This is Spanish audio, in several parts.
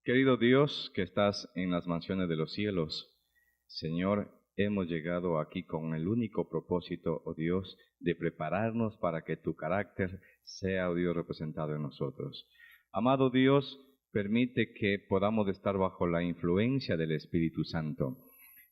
Querido Dios, que estás en las mansiones de los cielos, Señor, hemos llegado aquí con el único propósito, oh Dios, de prepararnos para que tu carácter sea, oh Dios, representado en nosotros. Amado Dios, permite que podamos estar bajo la influencia del Espíritu Santo.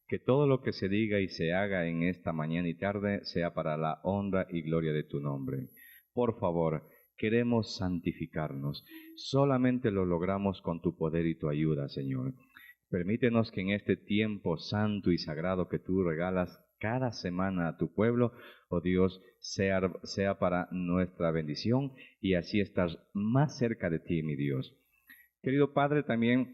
Que todo lo que se diga y se haga en esta mañana y tarde sea para la honra y gloria de tu nombre. Por favor, queremos santificarnos. Solamente lo logramos con tu poder y tu ayuda, Señor. Permítenos que en este tiempo santo y sagrado que tú regalas cada semana a tu pueblo, oh Dios, sea para nuestra bendición y así estar más cerca de ti, mi Dios. Querido Padre, también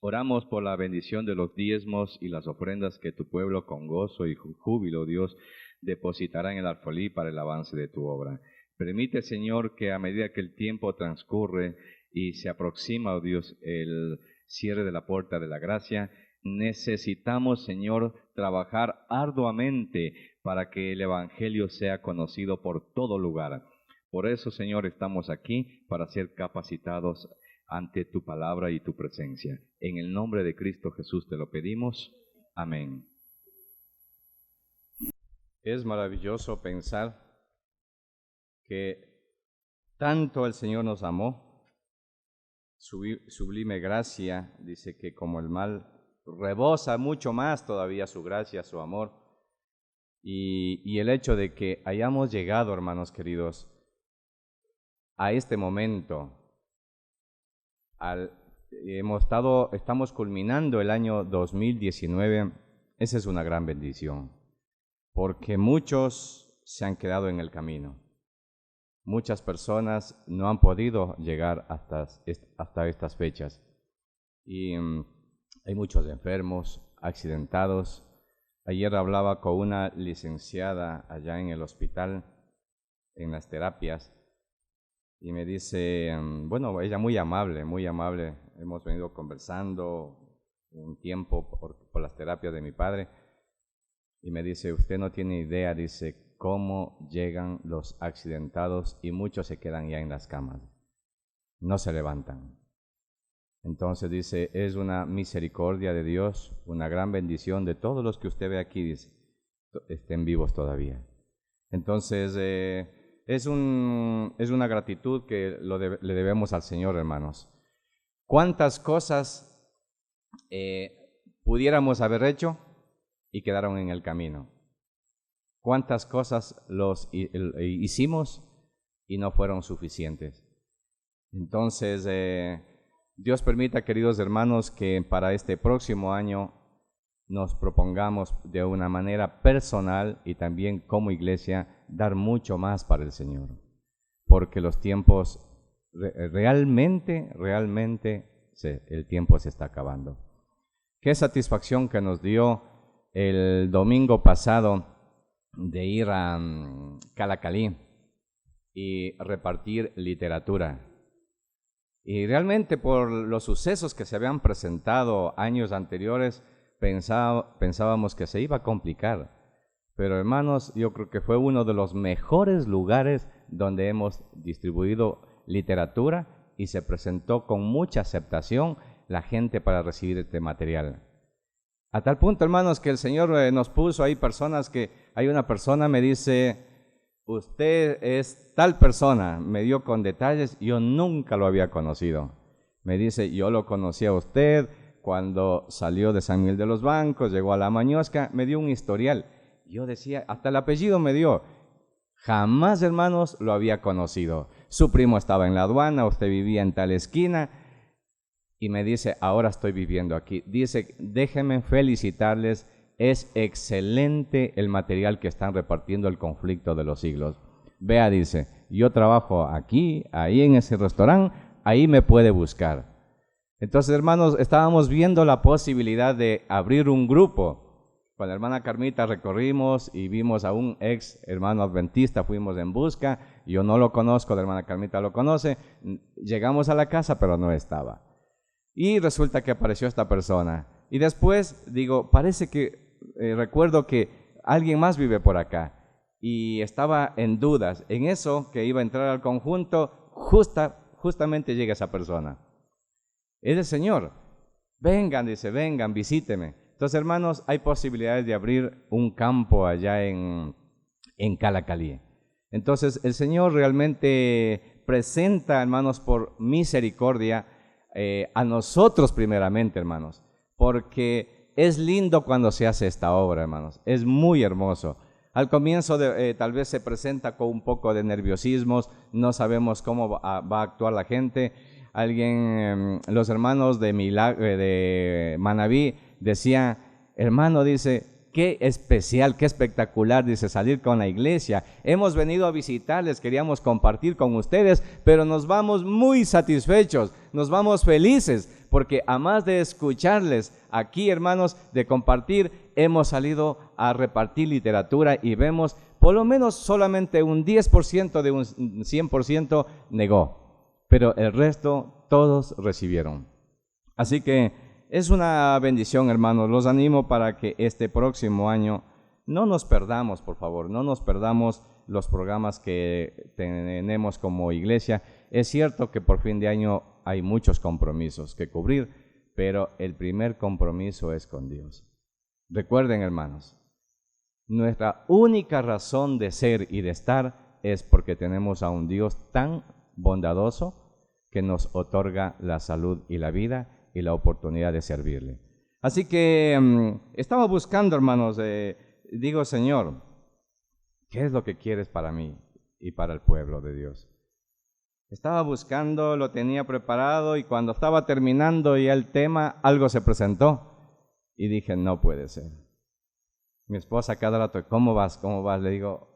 oramos por la bendición de los diezmos y las ofrendas que tu pueblo con gozo y júbilo, Dios, depositará en el alfolí para el avance de tu obra. Permite, Señor, que a medida que el tiempo transcurre y se aproxima, oh Dios, el cierre de la puerta de la gracia, necesitamos, Señor, trabajar arduamente para que el Evangelio sea conocido por todo lugar. Por eso, Señor, estamos aquí para ser capacitados ante tu palabra y tu presencia. En el nombre de Cristo Jesús te lo pedimos. Amén. Es maravilloso pensar que tanto el Señor nos amó, sublime gracia, dice que como el mal rebosa mucho más todavía su gracia, su amor, y el hecho de que hayamos llegado, hermanos queridos, a este momento, estamos culminando el año 2019, esa es una gran bendición, porque muchos se han quedado en el camino. Muchas personas no han podido llegar hasta estas fechas. Y hay muchos enfermos, accidentados. Ayer hablaba con una licenciada allá en el hospital, en las terapias, y me dice, bueno, ella muy amable, hemos venido conversando un tiempo por las terapias de mi padre, y me dice, usted no tiene idea, dice, cómo llegan los accidentados y muchos se quedan ya en las camas, no se levantan. Entonces dice, es una misericordia de Dios, una gran bendición de todos los que usted ve aquí, dice, estén vivos todavía. Entonces es una gratitud que le debemos al Señor, hermanos. ¿Cuántas cosas pudiéramos haber hecho y quedaron en el camino? ¿Cuántas cosas hicimos y no fueron suficientes? Entonces, Dios permita, queridos hermanos, que para este próximo año nos propongamos de una manera personal y también como iglesia dar mucho más para el Señor, porque los tiempos realmente el tiempo se está acabando. Qué satisfacción que nos dio el domingo pasado de ir a Calacalí y repartir literatura. Y realmente por los sucesos que se habían presentado años anteriores, pensábamos que se iba a complicar. Pero hermanos, yo creo que fue uno de los mejores lugares donde hemos distribuido literatura y se presentó con mucha aceptación la gente para recibir este material. A tal punto, hermanos, que el Señor nos puso ahí personas que, hay una persona me dice, usted es tal persona, me dio con detalles, yo nunca lo había conocido. Me dice, yo lo conocí a usted cuando salió de San Miguel de los Bancos, llegó a La Mañosca, me dio un historial. Yo decía, hasta el apellido me dio. Jamás, hermanos, lo había conocido. Su primo estaba en la aduana, usted vivía en tal esquina. Y me dice, ahora estoy viviendo aquí. Dice, déjenme felicitarles, es excelente el material que están repartiendo el conflicto de los siglos. Vea, dice, yo trabajo aquí, ahí en ese restaurante, ahí me puede buscar. Entonces, hermanos, estábamos viendo la posibilidad de abrir un grupo. Con la hermana Carmita recorrimos y vimos a un ex hermano adventista, fuimos en busca. Yo no lo conozco, la hermana Carmita lo conoce. Llegamos a la casa, pero no estaba. Y resulta que apareció esta persona. Y después digo, parece que recuerdo que alguien más vive por acá. Y estaba en dudas. En eso que iba a entrar al conjunto, justamente llega esa persona. Es el Señor. Vengan, dice, vengan, visíteme. Entonces, hermanos, hay posibilidades de abrir un campo allá en Calacalí. Entonces, el Señor realmente presenta, hermanos, por misericordia a nosotros primeramente, hermanos, porque es lindo cuando se hace esta obra, hermanos. Es muy hermoso. Al comienzo tal vez se presenta con un poco de nerviosismos, no sabemos cómo va a actuar la gente. Los hermanos de Manabí decían, hermano, dice, qué especial, qué espectacular, dice, salir con la iglesia. Hemos venido a visitarles, queríamos compartir con ustedes, pero nos vamos muy satisfechos, nos vamos felices, porque a más de escucharles aquí, hermanos, de compartir, hemos salido a repartir literatura y vemos por lo menos solamente un 10% de un 100% negó, pero el resto todos recibieron. Así que es una bendición, hermanos. Los animo para que este próximo año no nos perdamos, por favor, no nos perdamos los programas que tenemos como iglesia. Es cierto que por fin de año hay muchos compromisos que cubrir, pero el primer compromiso es con Dios. Recuerden, hermanos, nuestra única razón de ser y de estar es porque tenemos a un Dios tan bondadoso que nos otorga la salud y la vida y la oportunidad de servirle. Así que estaba buscando, hermanos, digo, Señor, ¿qué es lo que quieres para mí y para el pueblo de Dios? Estaba buscando, lo tenía preparado y cuando estaba terminando ya el tema, algo se presentó y dije, no puede ser. Mi esposa cada rato, ¿cómo vas? ¿Cómo vas? Le digo,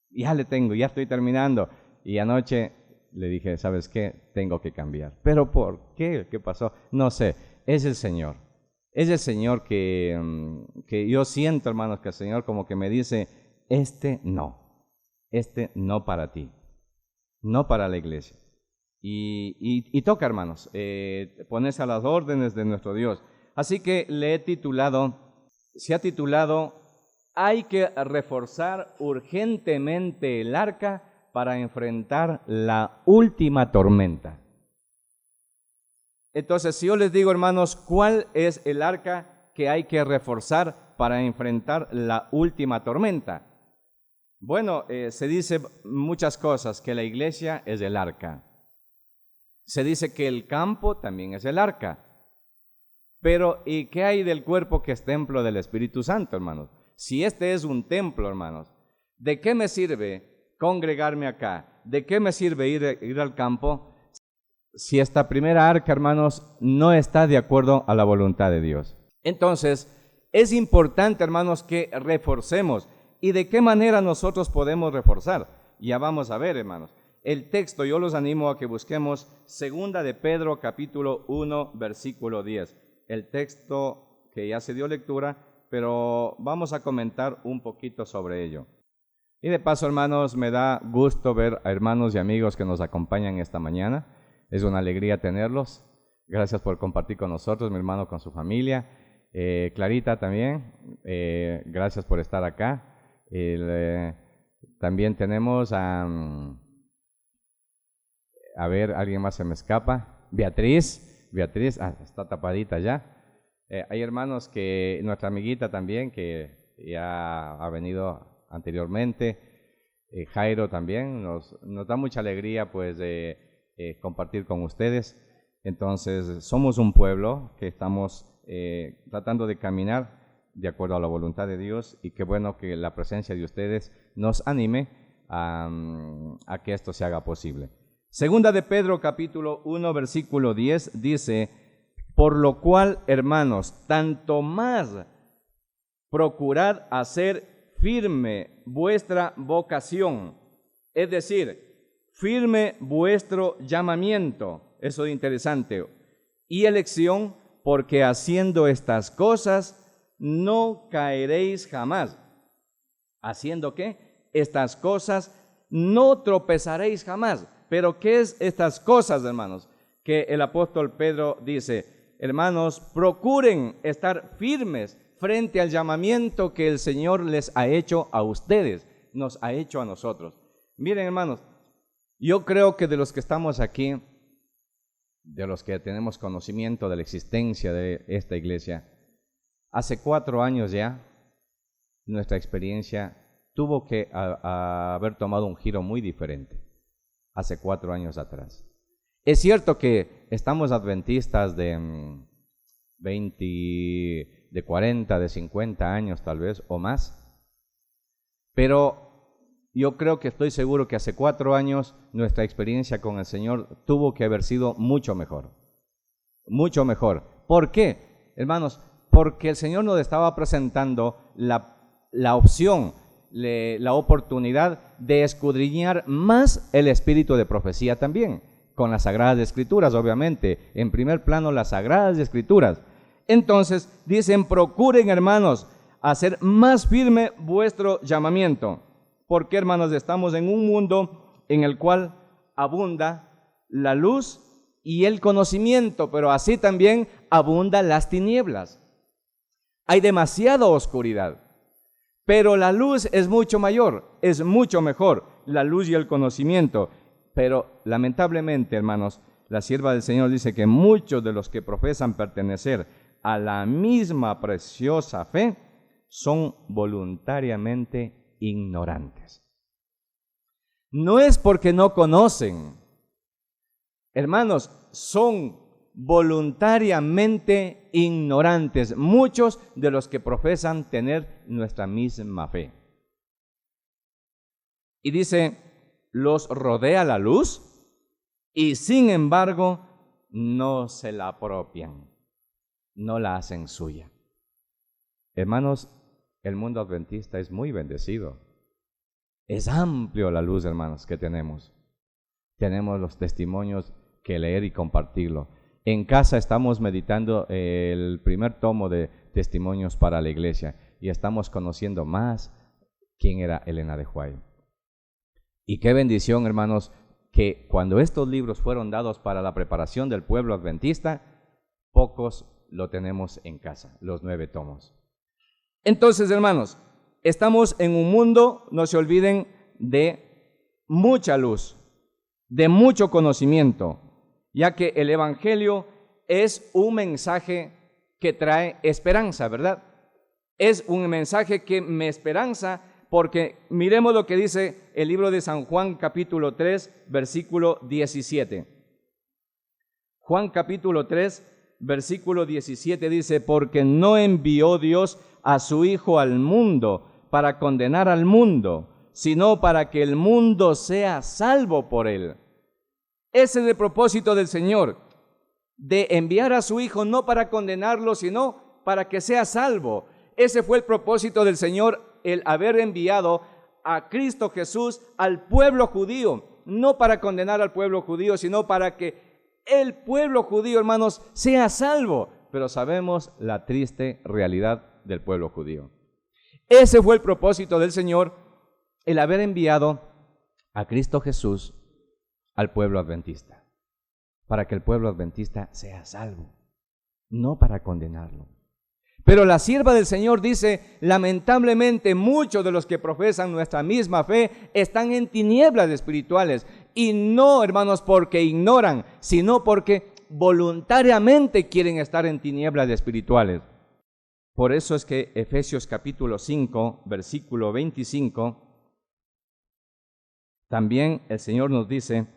ya le tengo, ya estoy terminando. Y anoche le dije, ¿sabes qué? Tengo que cambiar. ¿Pero por qué? ¿Qué pasó? No sé, es el Señor. Es el Señor que yo siento, hermanos, que el Señor como que me dice, este no para ti, no para la iglesia. Y toca, hermanos, ponerse a las órdenes de nuestro Dios. Así que se ha titulado, hay que reforzar urgentemente el arca para enfrentar la última tormenta. Entonces, si yo les digo, hermanos, ¿cuál es el arca que hay que reforzar para enfrentar la última tormenta? Bueno, se dice muchas cosas, que la iglesia es el arca. Se dice que el campo también es el arca. Pero, ¿y qué hay del cuerpo que es templo del Espíritu Santo, hermanos? Si este es un templo, hermanos, ¿de qué me sirve congregarme acá? ¿De qué me sirve ir al campo si esta primera arca, hermanos, no está de acuerdo a la voluntad de Dios? Entonces, es importante, hermanos, que reforcemos. ¿Y de qué manera nosotros podemos reforzar? Ya vamos a ver, hermanos. El texto, yo los animo a que busquemos 2 de Pedro, capítulo 1, versículo 10. El texto que ya se dio lectura, pero vamos a comentar un poquito sobre ello. Y de paso, hermanos, me da gusto ver a hermanos y amigos que nos acompañan esta mañana. Es una alegría tenerlos. Gracias por compartir con nosotros, mi hermano, con su familia. Clarita también, gracias por estar acá. También tenemos a ver, alguien más se me escapa. Beatriz, está tapadita ya. Hay hermanos que, nuestra amiguita también, que ya ha venido anteriormente. Jairo también, nos da mucha alegría pues de compartir con ustedes. Entonces, somos un pueblo que estamos tratando de caminar de acuerdo a la voluntad de Dios, y qué bueno que la presencia de ustedes nos anime a que esto se haga posible. 2 de Pedro, capítulo 1, versículo 10, dice, por lo cual, hermanos, tanto más procurad hacer firme vuestra vocación, es decir, firme vuestro llamamiento. Eso es interesante. y elección, porque haciendo estas cosas no caeréis jamás. ¿Haciendo qué? Estas cosas no tropezaréis jamás. Pero ¿qué es estas cosas, hermanos? Que el apóstol Pedro dice, hermanos, procuren estar firmes frente al llamamiento que el Señor les ha hecho a ustedes, nos ha hecho a nosotros. Miren, hermanos, yo creo que de los que estamos aquí, de los que tenemos conocimiento de la existencia de esta iglesia, hace 4 años ya, nuestra experiencia tuvo que haber tomado un giro muy diferente, hace 4 años atrás. Es cierto que estamos adventistas de 20, de 40, de 50 años tal vez, o más, pero yo creo que estoy seguro que hace 4 años nuestra experiencia con el Señor tuvo que haber sido mucho mejor. Mucho mejor. ¿Por qué, hermanos? Porque el Señor nos estaba presentando la opción, la oportunidad de escudriñar más el espíritu de profecía también, con las Sagradas Escrituras, obviamente. En primer plano, las Sagradas Escrituras. Entonces, dicen, procuren, hermanos, hacer más firme vuestro llamamiento. Porque, hermanos, estamos en un mundo en el cual abunda la luz y el conocimiento, pero así también abundan las tinieblas. Hay demasiada oscuridad, pero la luz es mucho mayor, es mucho mejor, la luz y el conocimiento. Pero lamentablemente, hermanos, la sierva del Señor dice que muchos de los que profesan pertenecer a la misma preciosa fe son voluntariamente ignorantes. No es porque no conocen, hermanos, son voluntariamente ignorantes muchos de los que profesan tener nuestra misma fe. Y dice, los rodea la luz y sin embargo no se la apropian, no la hacen suya. Hermanos, el mundo adventista es muy bendecido. Es amplio la luz, hermanos, que tenemos. Tenemos los testimonios que leer y compartirlo. En casa estamos meditando el primer tomo de Testimonios para la Iglesia y estamos conociendo más quién era Elena de White. Y qué bendición, hermanos, que cuando estos libros fueron dados para la preparación del pueblo adventista, pocos lo tenemos en casa, los 9 tomos. Entonces, hermanos, estamos en un mundo, no se olviden, de mucha luz, de mucho conocimiento, ya que el Evangelio es un mensaje que trae esperanza, ¿verdad? Es un mensaje que me esperanza, porque miremos lo que dice el libro de San Juan, capítulo 3, versículo 17. Juan capítulo 3, versículo 17 dice, porque no envió Dios a su Hijo al mundo para condenar al mundo, sino para que el mundo sea salvo por él. Ese es el propósito del Señor, de enviar a su Hijo no para condenarlo, sino para que sea salvo. Ese fue el propósito del Señor, el haber enviado a Cristo Jesús al pueblo judío, no para condenar al pueblo judío, sino para que el pueblo judío, hermanos, sea salvo. Pero sabemos la triste realidad del pueblo judío. Ese fue el propósito del Señor, el haber enviado a Cristo Jesús al pueblo adventista, para que el pueblo adventista sea salvo, no para condenarlo. Pero la sierva del Señor dice, lamentablemente muchos de los que profesan nuestra misma fe están en tinieblas espirituales, y no, hermanos, porque ignoran, sino porque voluntariamente quieren estar en tinieblas espirituales. Por eso es que Efesios capítulo 5, versículo 25, también el Señor nos dice,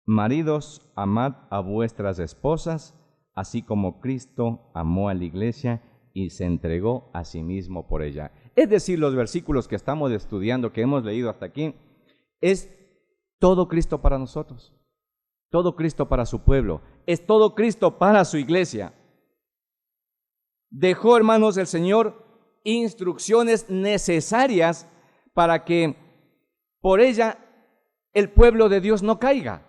maridos, amad a vuestras esposas, así como Cristo amó a la iglesia y se entregó a sí mismo por ella. Es decir, los versículos que estamos estudiando, que hemos leído hasta aquí, es todo Cristo para nosotros, todo Cristo para su pueblo, es todo Cristo para su iglesia. Dejó, hermanos, el Señor instrucciones necesarias para que por ella el pueblo de Dios no caiga.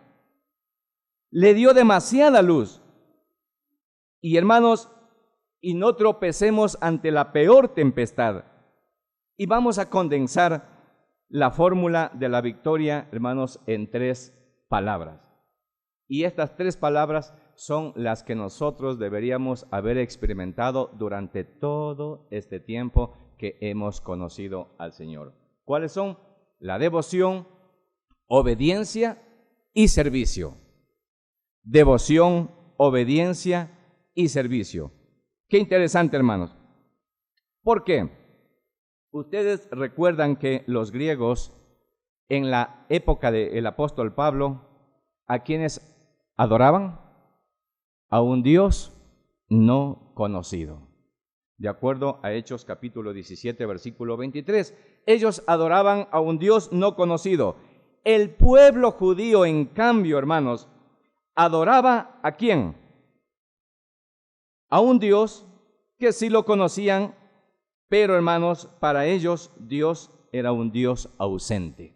Le dio demasiada luz. Y hermanos, y no tropecemos ante la peor tempestad. Y vamos a condensar la fórmula de la victoria, hermanos, en 3 palabras. Y estas 3 palabras son las que nosotros deberíamos haber experimentado durante todo este tiempo que hemos conocido al Señor. ¿Cuáles son? La devoción, obediencia y servicio. Devoción, obediencia y servicio. Qué interesante, hermanos. ¿Por qué? Ustedes recuerdan que los griegos, en la época del apóstol Pablo, ¿a quiénes adoraban? A un Dios no conocido. De acuerdo a Hechos capítulo 17, versículo 23, ellos adoraban a un Dios no conocido. El pueblo judío, en cambio, hermanos, adoraba ¿a quién? A un Dios que sí lo conocían, pero hermanos, para ellos Dios era un Dios ausente.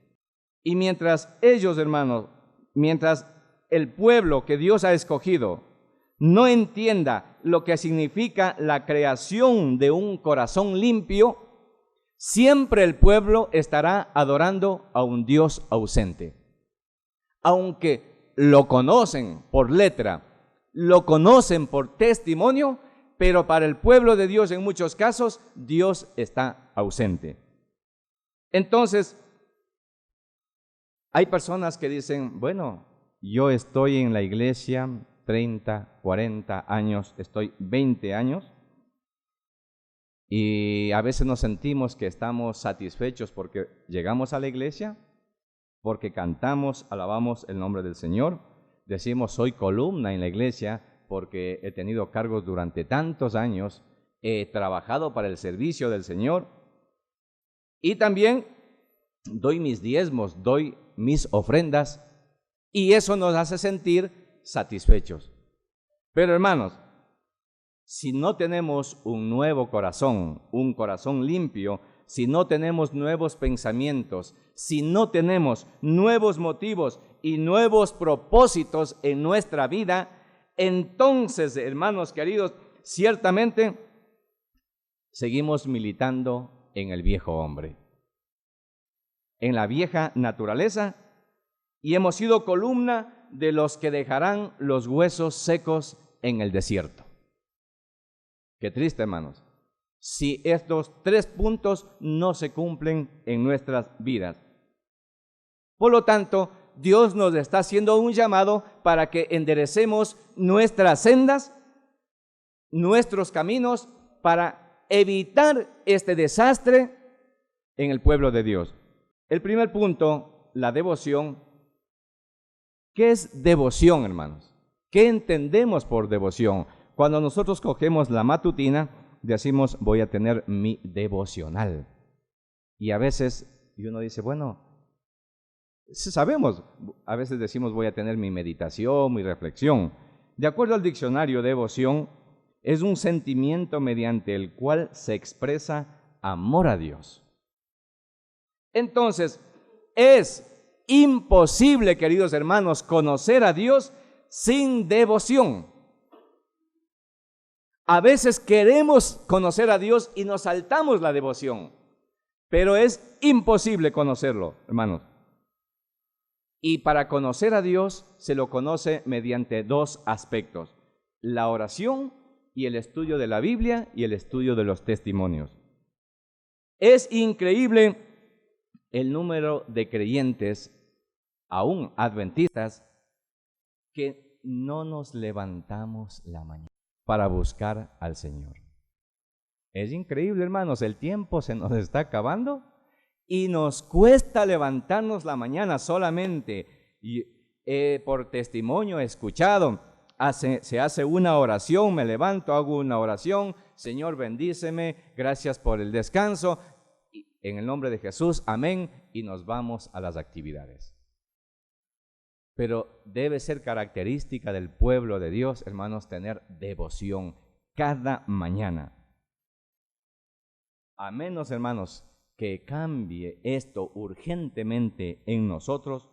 Y mientras ellos, hermanos, mientras el pueblo que Dios ha escogido no entienda lo que significa la creación de un corazón limpio, siempre el pueblo estará adorando a un Dios ausente. Aunque lo conocen por letra, lo conocen por testimonio, pero para el pueblo de Dios en muchos casos, Dios está ausente. Entonces, hay personas que dicen, bueno, yo estoy en la iglesia 30, 40 años, estoy 20 años, y a veces nos sentimos que estamos satisfechos porque llegamos a la iglesia, porque cantamos, alabamos el nombre del Señor, decimos soy columna en la iglesia porque he tenido cargos durante tantos años, he trabajado para el servicio del Señor y también doy mis diezmos, doy mis ofrendas y eso nos hace sentir satisfechos. Pero hermanos, si no tenemos un nuevo corazón, un corazón limpio, si no tenemos nuevos pensamientos, si no tenemos nuevos motivos y nuevos propósitos en nuestra vida, entonces, hermanos queridos, ciertamente seguimos militando en el viejo hombre, en la vieja naturaleza, y hemos sido columna de los que dejarán los huesos secos en el desierto. Qué triste, hermanos, si estos 3 puntos no se cumplen en nuestras vidas. Por lo tanto, Dios nos está haciendo un llamado para que enderecemos nuestras sendas, nuestros caminos, para evitar este desastre en el pueblo de Dios. El primer punto, la devoción. ¿Qué es devoción, hermanos? ¿Qué entendemos por devoción? Cuando nosotros cogemos la matutina, decimos, voy a tener mi devocional. Y a veces, uno dice, bueno, sabemos, a veces decimos, voy a tener mi meditación, mi reflexión. De acuerdo al diccionario, devoción es un sentimiento mediante el cual se expresa amor a Dios. Entonces, es imposible, queridos hermanos, conocer a Dios sin devoción. A veces queremos conocer a Dios y nos saltamos la devoción, pero es imposible conocerlo, hermanos. Y para conocer a Dios se lo conoce mediante 2 aspectos: la oración y el estudio de la Biblia y el estudio de los testimonios. Es increíble el número de creyentes, aún adventistas, que no nos levantamos la mañana para buscar al Señor. Es increíble, hermanos, el tiempo se nos está acabando y nos cuesta levantarnos la mañana solamente. Y, por testimonio he escuchado, se hace una oración, me levanto, hago una oración, Señor bendíceme, gracias por el descanso, en el nombre de Jesús, amén, y nos vamos a las actividades. Pero debe ser característica del pueblo de Dios, hermanos, tener devoción cada mañana. A menos, hermanos, que cambie esto urgentemente en nosotros,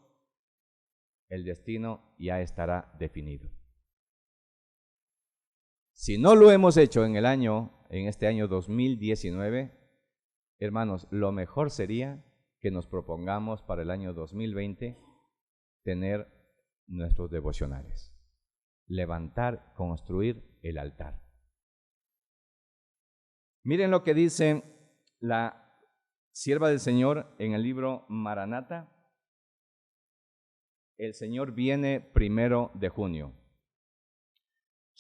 el destino ya estará definido. Si no lo hemos hecho en este año 2019, hermanos, lo mejor sería que nos propongamos para el año 2020 tener nuestros devocionales, levantar, construir el altar. Miren lo que dice la sierva del Señor en el libro Maranata. El Señor viene 1 de junio.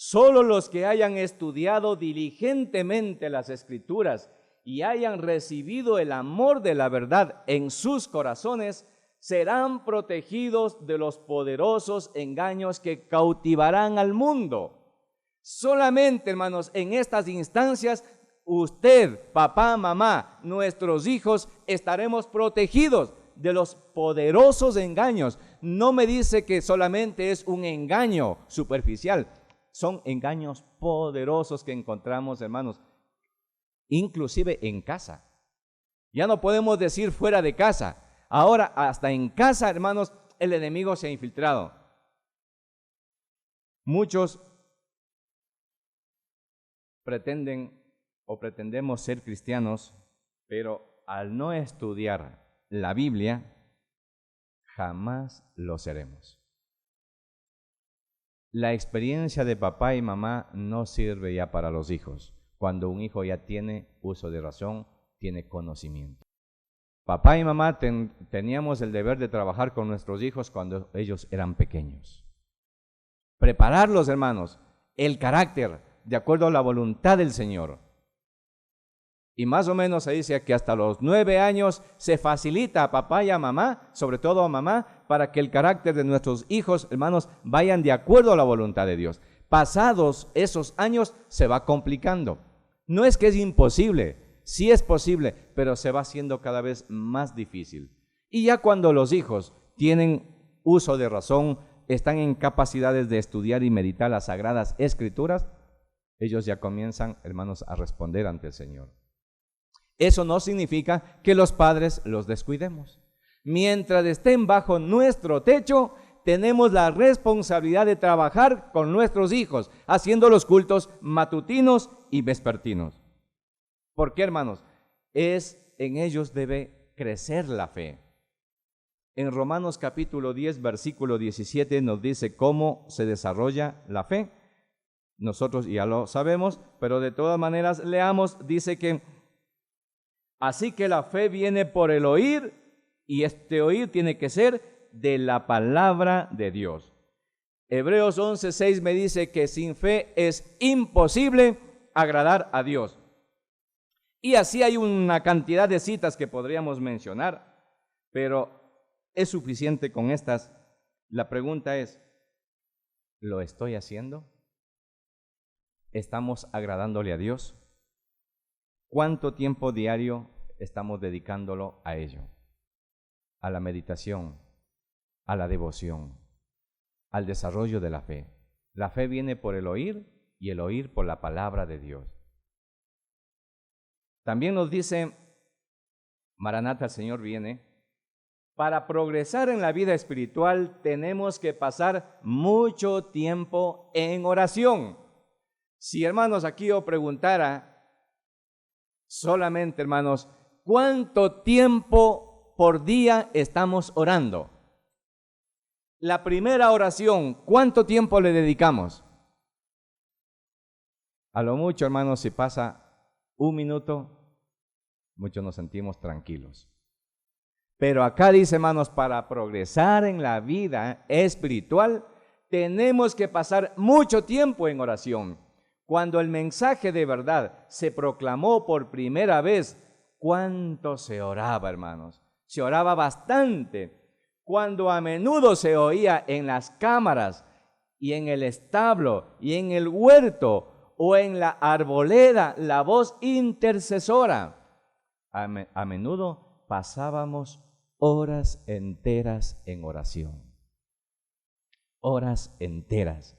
Solo los que hayan estudiado diligentemente las Escrituras y hayan recibido el amor de la verdad en sus corazones, serán protegidos de los poderosos engaños que cautivarán al mundo. Solamente, hermanos, en estas instancias, usted, papá, mamá, nuestros hijos, estaremos protegidos de los poderosos engaños. No me dice que solamente es un engaño superficial, son engaños poderosos que encontramos, hermanos, inclusive en casa. Ya no podemos decir fuera de casa. Ahora hasta en casa, hermanos, el enemigo se ha infiltrado. Muchos pretendemos ser cristianos, pero al no estudiar la Biblia, jamás lo seremos. La experiencia de papá y mamá no sirve ya para los hijos, cuando un hijo ya tiene uso de razón, tiene conocimiento. Papá y mamá teníamos el deber de trabajar con nuestros hijos cuando ellos eran pequeños. Prepararlos, hermanos, el carácter, de acuerdo a la voluntad del Señor. Y más o menos se dice que hasta los 9 años se facilita a papá y a mamá, sobre todo a mamá, para que el carácter de nuestros hijos, hermanos, vayan de acuerdo a la voluntad de Dios. Pasados esos años se va complicando. No es que es imposible, sí es posible, pero se va haciendo cada vez más difícil. Y ya cuando los hijos tienen uso de razón, están en capacidades de estudiar y meditar las Sagradas Escrituras, ellos ya comienzan, hermanos, a responder ante el Señor. Eso no significa que los padres los descuidemos. Mientras estén bajo nuestro techo, tenemos la responsabilidad de trabajar con nuestros hijos, haciendo los cultos matutinos y vespertinos. ¿Por qué, hermanos? En ellos debe crecer la fe. En Romanos capítulo 10, versículo 17 nos dice cómo se desarrolla la fe. Nosotros ya lo sabemos, pero de todas maneras leamos, dice que así que la fe viene por el oír, y este oír tiene que ser de la palabra de Dios. Hebreos 11:6 me dice que sin fe es imposible agradar a Dios. Y así hay una cantidad de citas que podríamos mencionar, pero es suficiente con estas. La pregunta es, ¿lo estoy haciendo? ¿Estamos agradándole a Dios? ¿Cuánto tiempo diario estamos dedicándolo a ello? A la meditación, a la devoción, al desarrollo de la fe. La fe viene por el oír y el oír por la palabra de Dios. También nos dice, Maranata, el Señor viene. Para progresar en la vida espiritual tenemos que pasar mucho tiempo en oración. Si, hermanos, aquí yo preguntara solamente, hermanos, ¿cuánto tiempo por día estamos orando? La primera oración, ¿cuánto tiempo le dedicamos? A lo mucho, hermanos, si pasa 1 minuto, muchos nos sentimos tranquilos. Pero acá dice, hermanos, para progresar en la vida espiritual, tenemos que pasar mucho tiempo en oración. Cuando el mensaje de verdad se proclamó por primera vez, ¿cuánto se oraba, hermanos? Se oraba bastante. Cuando a menudo se oía en las cámaras y en el establo y en el huerto o en la arboleda la voz intercesora, a menudo pasábamos horas enteras en oración. Horas enteras.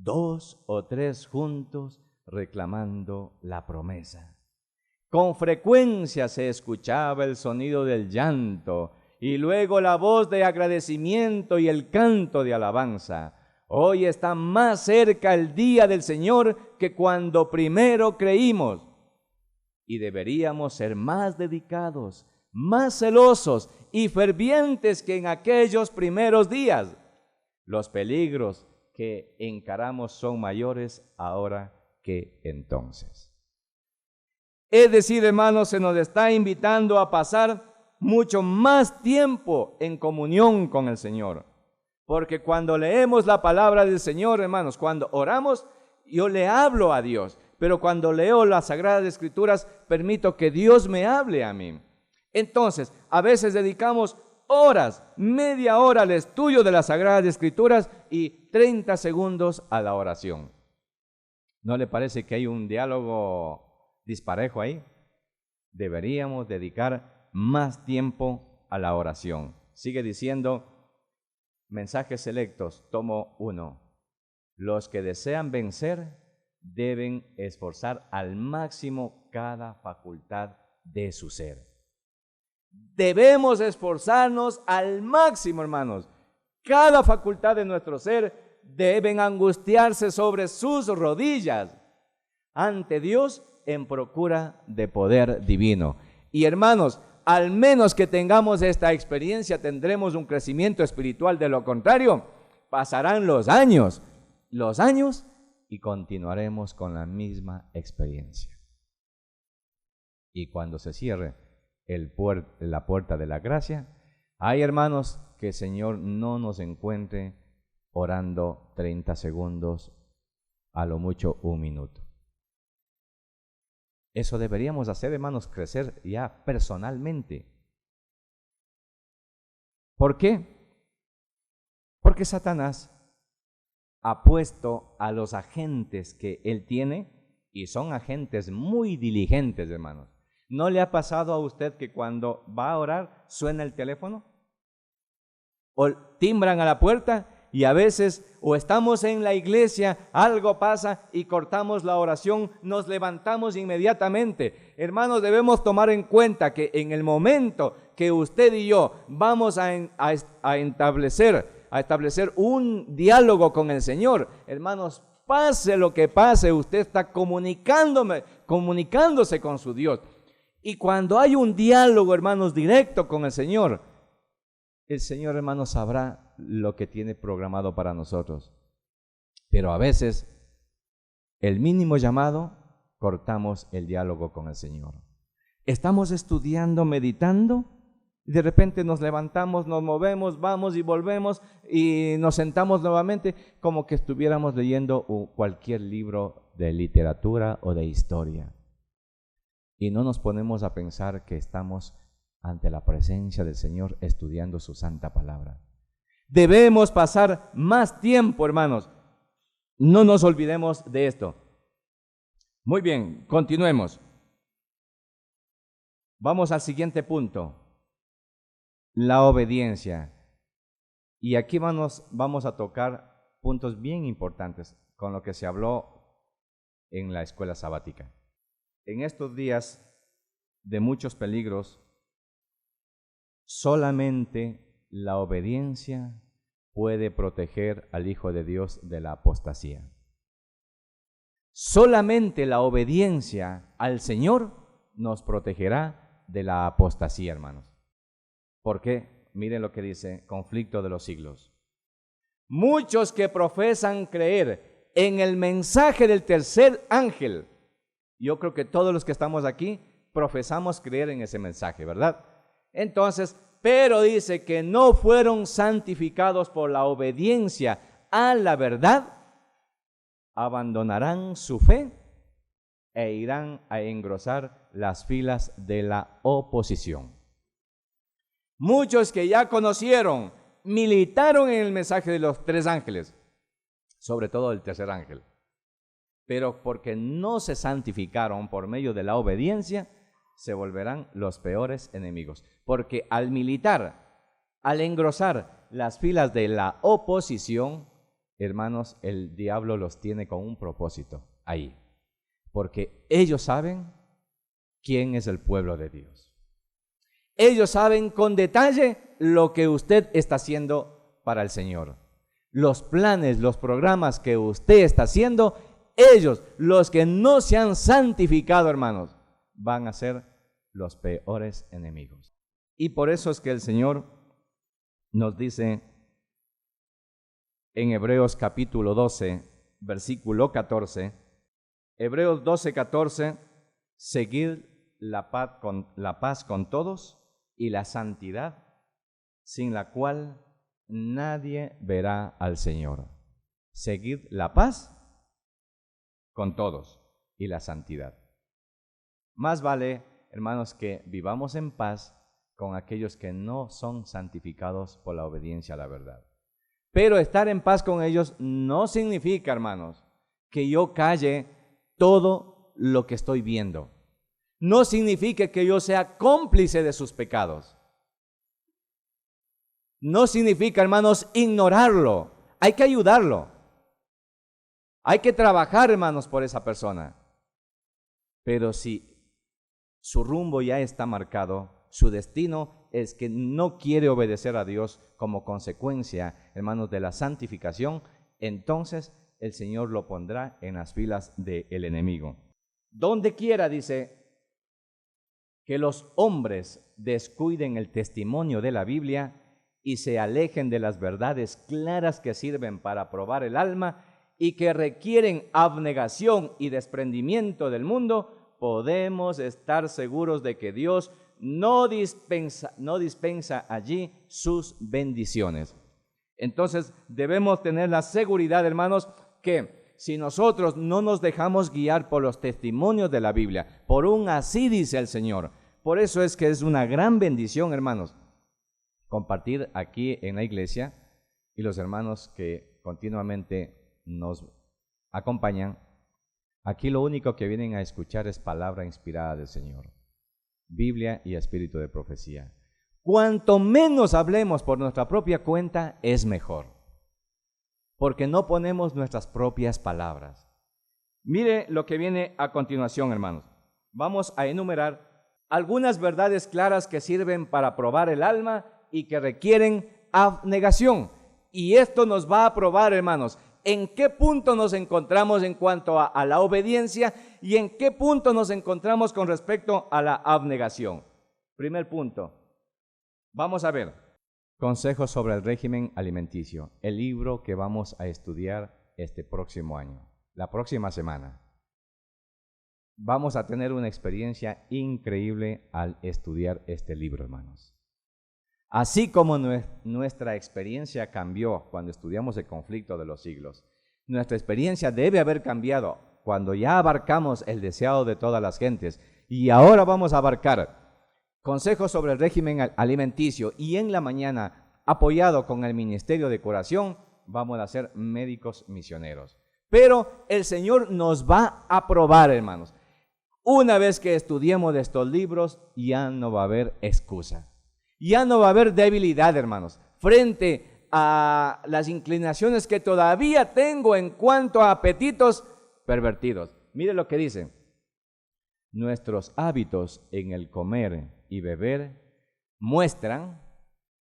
2 o 3 juntos reclamando la promesa. Con frecuencia se escuchaba el sonido del llanto y luego la voz de agradecimiento y el canto de alabanza. Hoy está más cerca el día del Señor que cuando primero creímos. Y deberíamos ser más dedicados, más celosos y fervientes que en aquellos primeros días. Los peligros que encaramos son mayores ahora que entonces. Es decir, hermanos, se nos está invitando a pasar mucho más tiempo en comunión con el Señor. Porque cuando leemos la palabra del Señor, hermanos, cuando oramos, yo le hablo a Dios. Pero cuando leo las Sagradas Escrituras, permito que Dios me hable a mí. Entonces, a veces dedicamos horas, media hora al estudio de las Sagradas Escrituras y 30 segundos a la oración. ¿No le parece que hay un diálogo disparejo ahí? Deberíamos dedicar más tiempo a la oración. Sigue diciendo, mensajes selectos, tomo 1. Los que desean vencer deben esforzar al máximo cada facultad de su ser. Debemos esforzarnos al máximo, hermanos. Cada facultad de nuestro ser deben angustiarse sobre sus rodillas ante Dios en procura de poder divino. Y hermanos, al menos que tengamos esta experiencia, tendremos un crecimiento espiritual. De lo contrario, pasarán los años y continuaremos con la misma experiencia. Y cuando se cierre la puerta de la gracia, hay, hermanos, que el Señor no nos encuentre orando 30 segundos, a lo mucho 1 minuto. Eso deberíamos hacer, hermanos, crecer ya personalmente. ¿Por qué? Porque Satanás ha puesto a los agentes que él tiene, y son agentes muy diligentes, hermanos. ¿No le ha pasado a usted que cuando va a orar suena el teléfono? O timbran a la puerta y a veces o estamos en la iglesia, algo pasa y cortamos la oración, nos levantamos inmediatamente. Hermanos, debemos tomar en cuenta que en el momento que usted y yo vamos a establecer un diálogo con el Señor, hermanos, pase lo que pase, usted está comunicándose con su Dios. Y cuando hay un diálogo, hermanos, directo con el Señor, hermanos, sabrá lo que tiene programado para nosotros. Pero a veces, el mínimo llamado, cortamos el diálogo con el Señor. Estamos estudiando, meditando, y de repente nos levantamos, nos movemos, vamos y volvemos, y nos sentamos nuevamente, como que estuviéramos leyendo cualquier libro de literatura o de historia. Y no nos ponemos a pensar que estamos ante la presencia del Señor estudiando su santa palabra. Debemos pasar más tiempo, hermanos. No nos olvidemos de esto. Muy bien, continuemos. Vamos al siguiente punto. La obediencia. Y aquí vamos a tocar puntos bien importantes con lo que se habló en la escuela sabática. En estos días de muchos peligros, solamente la obediencia puede proteger al Hijo de Dios de la apostasía. Solamente la obediencia al Señor nos protegerá de la apostasía, hermanos. ¿Por qué? Miren lo que dice Conflicto de los Siglos. Muchos que profesan creer en el mensaje del tercer ángel, yo creo que todos los que estamos aquí profesamos creer en ese mensaje, ¿verdad? Entonces, pero dice que no fueron santificados por la obediencia a la verdad, abandonarán su fe e irán a engrosar las filas de la oposición. Muchos que ya conocieron, militaron en el mensaje de los 3 ángeles, sobre todo el tercer ángel, pero porque no se santificaron por medio de la obediencia, se volverán los peores enemigos. Porque al militar, al engrosar las filas de la oposición, hermanos, el diablo los tiene con un propósito ahí. Porque ellos saben quién es el pueblo de Dios. Ellos saben con detalle lo que usted está haciendo para el Señor. los planes, los programas que usted está haciendo, ellos, los que no se han santificado, hermanos, van a ser los peores enemigos. Y por eso es que el Señor nos dice en Hebreos capítulo 12, versículo 14, Hebreos 12, 14, seguid la paz con todos y la santidad, sin la cual nadie verá al Señor. Seguid la paz con todos y la santidad. Más vale, hermanos, que vivamos en paz con aquellos que no son santificados por la obediencia a la verdad. Pero estar en paz con ellos no significa, hermanos, que yo calle todo lo que estoy viendo. No significa que yo sea cómplice de sus pecados. No significa, hermanos, ignorarlo. Hay que ayudarlo. Hay que trabajar, hermanos, por esa persona. Pero si su rumbo ya está marcado, su destino es que no quiere obedecer a Dios como consecuencia, hermanos, de la santificación, entonces el Señor lo pondrá en las filas del enemigo. Donde quiera, dice, que los hombres descuiden el testimonio de la Biblia y se alejen de las verdades claras que sirven para probar el alma y que requieren abnegación y desprendimiento del mundo, podemos estar seguros de que Dios no dispensa allí sus bendiciones. Entonces debemos tener la seguridad, hermanos, que si nosotros no nos dejamos guiar por los testimonios de la Biblia, por un así dice el Señor. Por eso es que es una gran bendición, hermanos, compartir aquí en la iglesia, y los hermanos que continuamente nos acompañan. Aquí lo único que vienen a escuchar es palabra inspirada del Señor, Biblia y espíritu de profecía. Cuanto menos hablemos por nuestra propia cuenta, es mejor, porque no ponemos nuestras propias palabras. Mire lo que viene a continuación, hermanos. Vamos a enumerar algunas verdades claras que sirven para probar el alma y que requieren abnegación. Y esto nos va a probar, hermanos, en qué punto nos encontramos en cuanto a la obediencia y en qué punto nos encontramos con respecto a la abnegación. Primer punto. Vamos a ver. Consejos sobre el régimen alimenticio. El libro que vamos a estudiar este próximo año, la próxima semana. Vamos a tener una experiencia increíble al estudiar este libro, hermanos. Así como nuestra experiencia cambió cuando estudiamos el conflicto de los siglos, nuestra experiencia debe haber cambiado cuando ya abarcamos el deseado de todas las gentes. Y ahora vamos a abarcar consejos sobre el régimen alimenticio, y en la mañana, apoyado con el Ministerio de Curación, vamos a ser médicos misioneros. Pero el Señor nos va a probar, hermanos. Una vez que estudiemos de estos libros, ya no va a haber excusa. Ya no va a haber debilidad, hermanos, frente a las inclinaciones que todavía tengo en cuanto a apetitos pervertidos. Mire lo que dice. Nuestros hábitos en el comer y beber muestran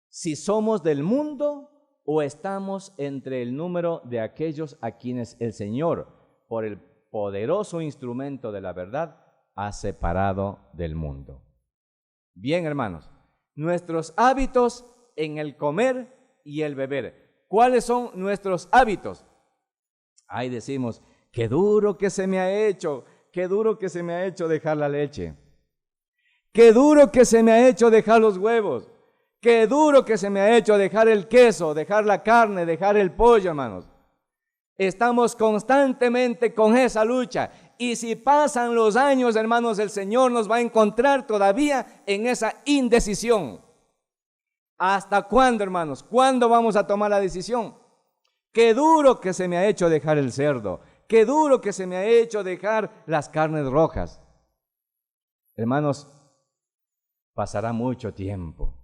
si somos del mundo o estamos entre el número de aquellos a quienes el Señor, por el poderoso instrumento de la verdad, ha separado del mundo. Bien, hermanos, nuestros hábitos en el comer y el beber. ¿Cuáles son nuestros hábitos? Ahí decimos, qué duro que se me ha hecho, qué duro que se me ha hecho dejar la leche. Qué duro que se me ha hecho dejar los huevos. Qué duro que se me ha hecho dejar el queso, dejar la carne, dejar el pollo, hermanos. Estamos constantemente con esa lucha. Y si pasan los años, hermanos, el Señor nos va a encontrar todavía en esa indecisión. ¿Hasta cuándo, hermanos? ¿Cuándo vamos a tomar la decisión? Qué duro que se me ha hecho dejar el cerdo. Qué duro que se me ha hecho dejar las carnes rojas. Hermanos, pasará mucho tiempo.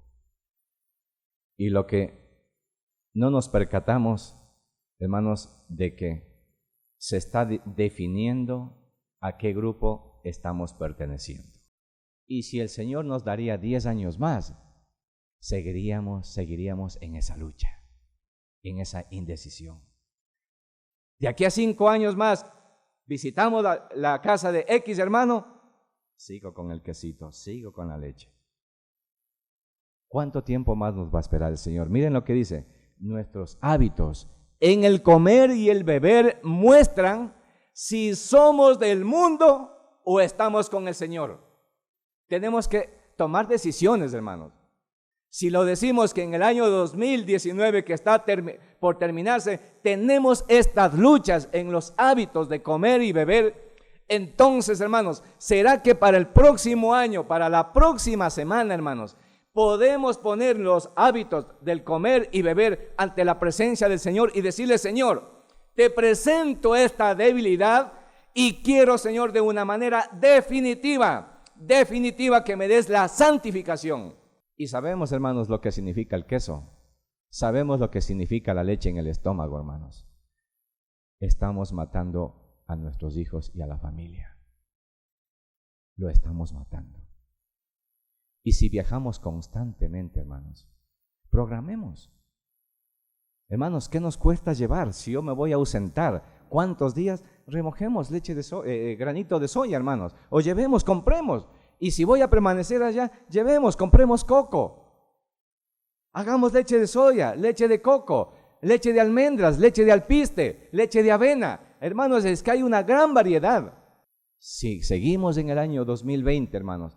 Y lo que no nos percatamos, hermanos, de que se está definiendo a qué grupo estamos perteneciendo. Y si el Señor nos daría 10 años más, seguiríamos en esa lucha. en esa indecisión. De aquí a 5 años más, visitamos la casa de X hermano, sigo con el quesito, sigo con la leche. ¿Cuánto tiempo más nos va a esperar el Señor? Miren lo que dice, nuestros hábitos en el comer y el beber muestran si somos del mundo o estamos con el Señor. Tenemos que tomar decisiones, hermanos. Si lo decimos que en el año 2019 que está por terminarse, tenemos estas luchas en los hábitos de comer y beber, entonces, hermanos, ¿será que para el próximo año, para la próxima semana, hermanos, podemos poner los hábitos del comer y beber ante la presencia del Señor y decirle, Señor, te presento esta debilidad y quiero, Señor, de una manera definitiva que me des la santificación? Y sabemos, hermanos, lo que significa el queso. Sabemos lo que significa la leche en el estómago, hermanos. Estamos matando a nuestros hijos y a la familia. Lo estamos matando. Y si viajamos constantemente, hermanos, programemos. Hermanos, ¿qué nos cuesta llevar? Si yo me voy a ausentar, ¿cuántos días? Remojemos leche de granito de soya, hermanos. O llevemos, compremos. Y si voy a permanecer allá, llevemos, compremos coco. Hagamos leche de soya, leche de coco, leche de almendras, leche de alpiste, leche de avena. Hermanos, es que hay una gran variedad. Si seguimos en el año 2020, hermanos,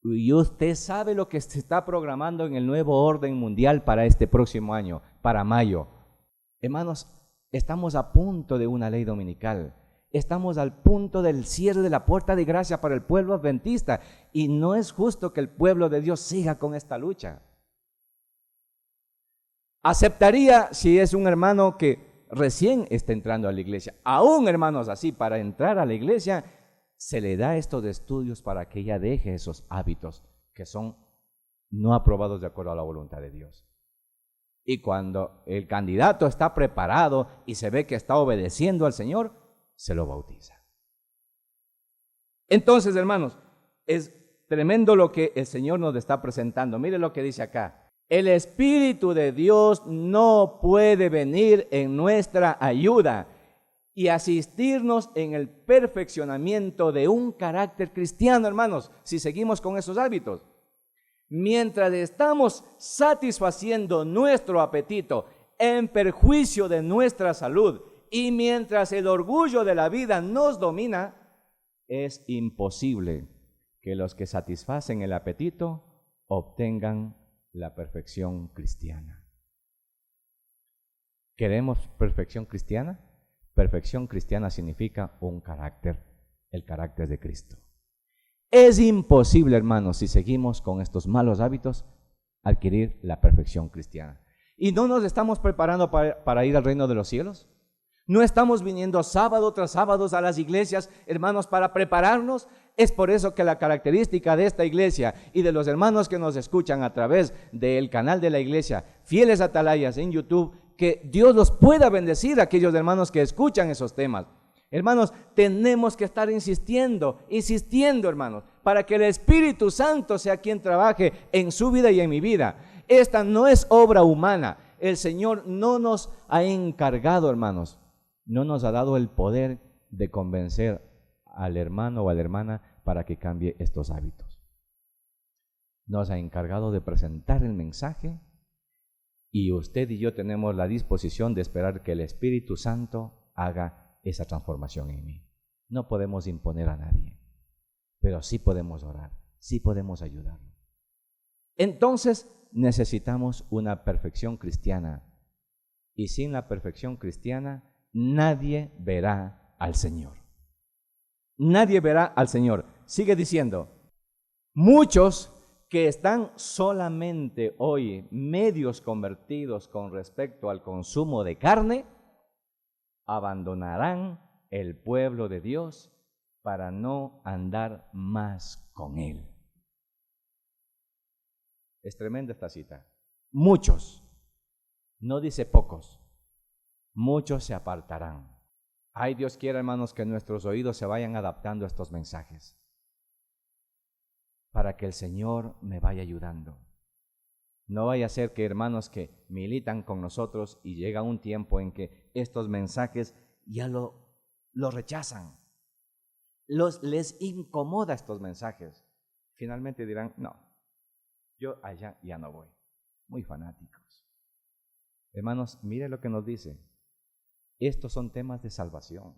y usted sabe lo que se está programando en el nuevo orden mundial para este próximo año, para mayo. Hermanos, estamos a punto de una ley dominical. Estamos al punto del cierre de la puerta de gracia para el pueblo adventista y no es justo que el pueblo de Dios siga con esta lucha. Aceptaría si es un hermano que recién está entrando a la iglesia. Aún, hermanos, así, para entrar a la iglesia, se le da estos estudios para que ella deje esos hábitos que son no aprobados de acuerdo a la voluntad de Dios. Y cuando el candidato está preparado y se ve que está obedeciendo al Señor, se lo bautiza. Entonces, hermanos, es tremendo lo que el Señor nos está presentando. Mire lo que dice acá. El Espíritu de Dios no puede venir en nuestra ayuda y asistirnos en el perfeccionamiento de un carácter cristiano, hermanos, si seguimos con esos hábitos. Mientras estamos satisfaciendo nuestro apetito en perjuicio de nuestra salud y mientras el orgullo de la vida nos domina, es imposible que los que satisfacen el apetito obtengan la perfección cristiana. ¿Queremos perfección cristiana? Perfección cristiana significa un carácter, el carácter de Cristo. Es imposible, hermanos, si seguimos con estos malos hábitos, adquirir la perfección cristiana. ¿Y no nos estamos preparando para ir al reino de los cielos? ¿No estamos viniendo sábado tras sábado a las iglesias, hermanos, para prepararnos? Es por eso que la característica de esta iglesia y de los hermanos que nos escuchan a través del canal de la iglesia, Fieles Atalayas en YouTube, que Dios los pueda bendecir a aquellos hermanos que escuchan esos temas. Hermanos, tenemos que estar insistiendo, hermanos, para que el Espíritu Santo sea quien trabaje en su vida y en mi vida. Esta no es obra humana. El Señor no nos ha encargado, hermanos, no nos ha dado el poder de convencer al hermano o a la hermana para que cambie estos hábitos. Nos ha encargado de presentar el mensaje y usted y yo tenemos la disposición de esperar que el Espíritu Santo haga esa transformación en mí. No podemos imponer a nadie, pero sí podemos orar, sí podemos ayudarlo. Entonces necesitamos una perfección cristiana y sin la perfección cristiana nadie verá al Señor. Nadie verá al Señor. Sigue diciendo, muchos que están solamente hoy medios convertidos con respecto al consumo de carne, abandonarán el pueblo de Dios para no andar más con Él. Es tremenda esta cita. Muchos, no dice pocos, muchos se apartarán. Ay, Dios quiera, hermanos, que nuestros oídos se vayan adaptando a estos mensajes para que el Señor me vaya ayudando. No vaya a ser que hermanos que militan con nosotros y llega un tiempo en que estos mensajes ya lo rechazan. Les incomoda estos mensajes. Finalmente dirán, no, yo allá ya no voy. Muy fanáticos. Hermanos, mire lo que nos dice. Estos son temas de salvación.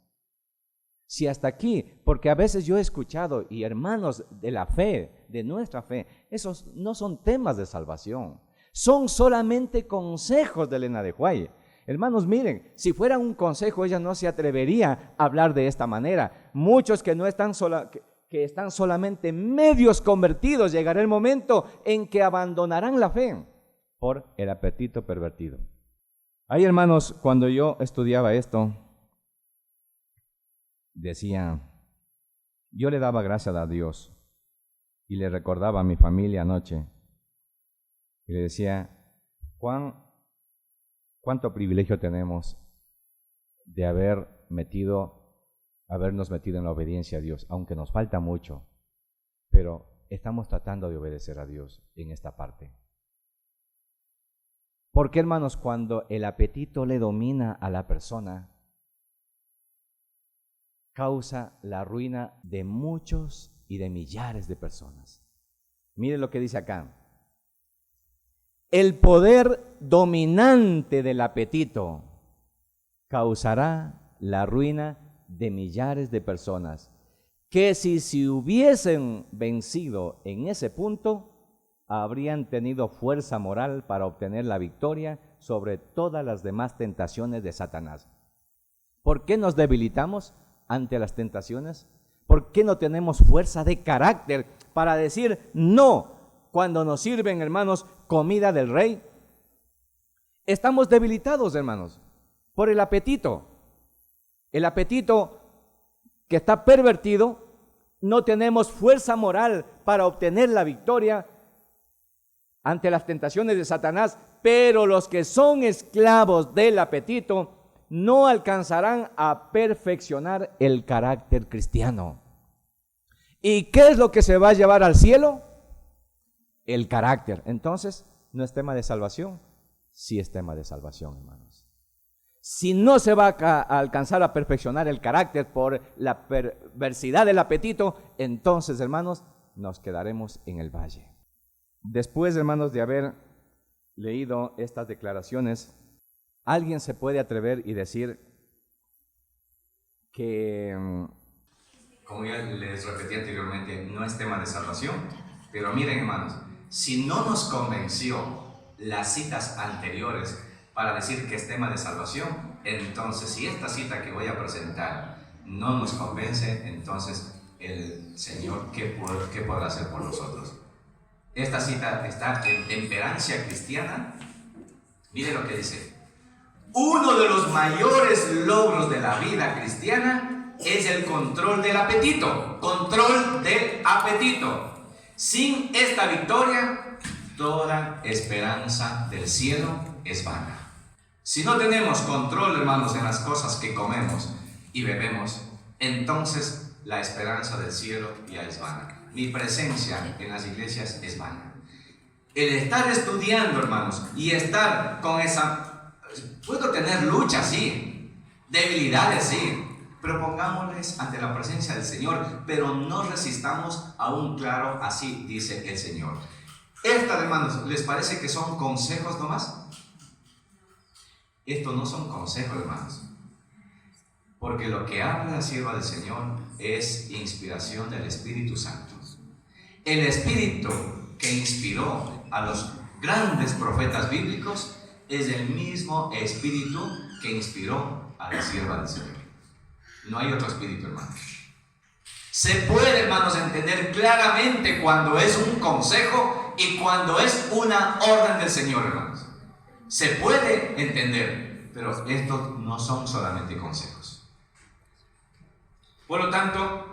Si hasta aquí, porque a veces yo he escuchado, y hermanos de la fe, de nuestra fe, esos no son temas de salvación, son solamente consejos de Elena de White. Hermanos, miren, si fuera un consejo, ella no se atrevería a hablar de esta manera. Muchos que no están que están solamente medios convertidos, llegará el momento en que abandonarán la fe por el apetito pervertido. Ahí, hermanos, cuando yo estudiaba esto, decía, yo le daba gracias a Dios y le recordaba a mi familia anoche y le decía, cuánto privilegio tenemos de habernos metido en la obediencia a Dios, aunque nos falta mucho, pero estamos tratando de obedecer a Dios en esta parte. Porque, hermanos, cuando el apetito le domina a la persona, causa la ruina de muchos y de millares de personas. Mire lo que dice acá. El poder dominante del apetito causará la ruina de millares de personas, que si se hubiesen vencido en ese punto, habrían tenido fuerza moral para obtener la victoria sobre todas las demás tentaciones de Satanás. ¿Por qué nos debilitamos ante las tentaciones? ¿Por qué no tenemos fuerza de carácter para decir no cuando nos sirven, hermanos, comida del rey? Estamos debilitados, hermanos, por el apetito. El apetito que está pervertido, no tenemos fuerza moral para obtener la victoria ante las tentaciones de Satanás, pero los que son esclavos del apetito no alcanzarán a perfeccionar el carácter cristiano. ¿Y qué es lo que se va a llevar al cielo? El carácter. Entonces, ¿no es tema de salvación? Sí es tema de salvación, hermanos. Si no se va a alcanzar a perfeccionar el carácter por la perversidad del apetito, entonces, hermanos, nos quedaremos en el valle. Después, hermanos, de haber leído estas declaraciones, ¿alguien se puede atrever y decir que, como ya les repetí anteriormente, no es tema de salvación? Pero miren, hermanos, si no nos convenció las citas anteriores para decir que es tema de salvación, entonces si esta cita que voy a presentar no nos convence, entonces el Señor, ¿qué podrá hacer por nosotros? Esta cita está en Temperancia Cristiana. Mire lo que dice. Uno de los mayores logros de la vida cristiana es el control del apetito. Control del apetito. Sin esta victoria, toda esperanza del cielo es vana. Si no tenemos control, hermanos, en las cosas que comemos y bebemos, entonces la esperanza del cielo ya es vana. Mi presencia en las iglesias es vana. El estar estudiando, hermanos, y estar con esa... Puedo tener luchas, sí, debilidades, sí, pero pongámosles ante la presencia del Señor, pero no resistamos a un claro así, dice el Señor. Estas, hermanos, ¿les parece que son consejos nomás? Estos no son consejos, hermanos, porque lo que habla la sierva del Señor es inspiración del Espíritu Santo. El Espíritu que inspiró a los grandes profetas bíblicos es el mismo Espíritu que inspiró a la sierva del Señor. No hay otro espíritu, hermanos. Se puede, hermanos, entender claramente cuando es un consejo y cuando es una orden del Señor, hermanos. Se puede entender, pero estos no son solamente consejos. Por lo tanto,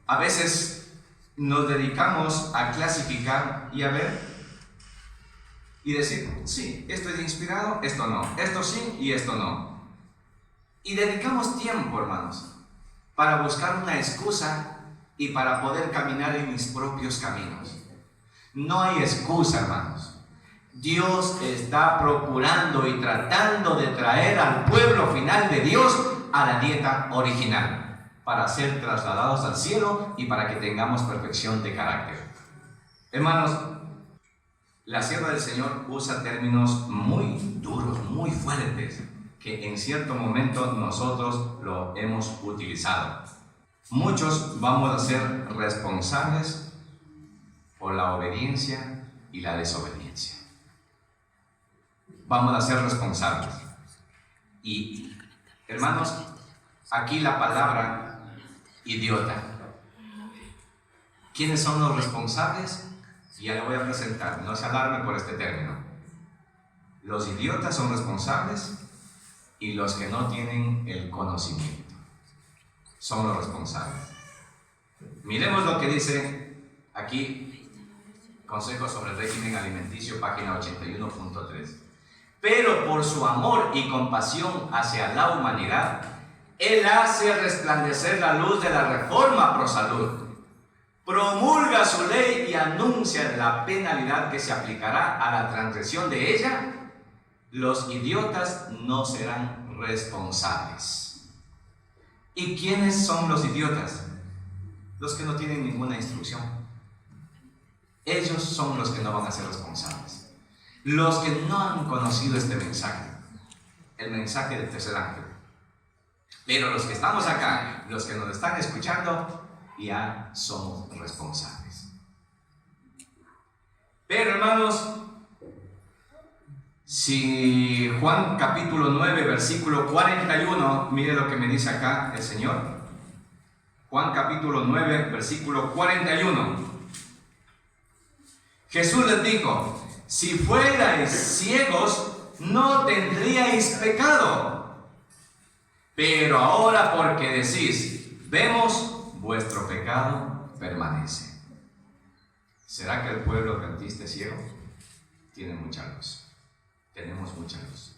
a veces nos dedicamos a clasificar y a ver y decir, sí, esto es inspirado, esto no, esto sí y esto no. Y dedicamos tiempo, hermanos, para buscar una excusa y para poder caminar en mis propios caminos. No hay excusa, hermanos. Dios está procurando y tratando de traer al pueblo final de Dios a la dieta original, para ser trasladados al cielo y para que tengamos perfección de carácter. Hermanos, la sierva del Señor usa términos muy duros, muy fuertes, que en cierto momento nosotros lo hemos utilizado. Muchos vamos a ser responsables por la obediencia y la desobediencia. Vamos a ser responsables. Y, hermanos, aquí la palabra idiota. ¿Quiénes son los responsables? Ya le voy a presentar, no se alarme por este término. Los idiotas son responsables y los que no tienen el conocimiento son los responsables. Miremos lo que dice aquí, Consejo sobre el régimen alimenticio, página 81.3. Pero por su amor y compasión hacia la humanidad, Él hace resplandecer la luz de la reforma pro salud, promulga su ley y anuncia la penalidad que se aplicará a la transgresión de ella. Los idiotas no serán responsables. ¿Y quiénes son los idiotas? Los que no tienen ninguna instrucción. Ellos son los que no van a ser responsables. Los que no han conocido este mensaje, el mensaje del tercer ángel. Pero los que estamos acá, los que nos están escuchando, ya somos responsables. Pero hermanos, si Juan capítulo 9 versículo 41, mire lo que me dice acá el Señor. Juan capítulo 9 versículo 41. Jesús les dijo: si fuerais ciegos, no tendríais pecado. Pero ahora, porque decís, vemos, vuestro pecado permanece. ¿Será que el pueblo adventista es ciego? Tiene mucha luz. Tenemos mucha luz.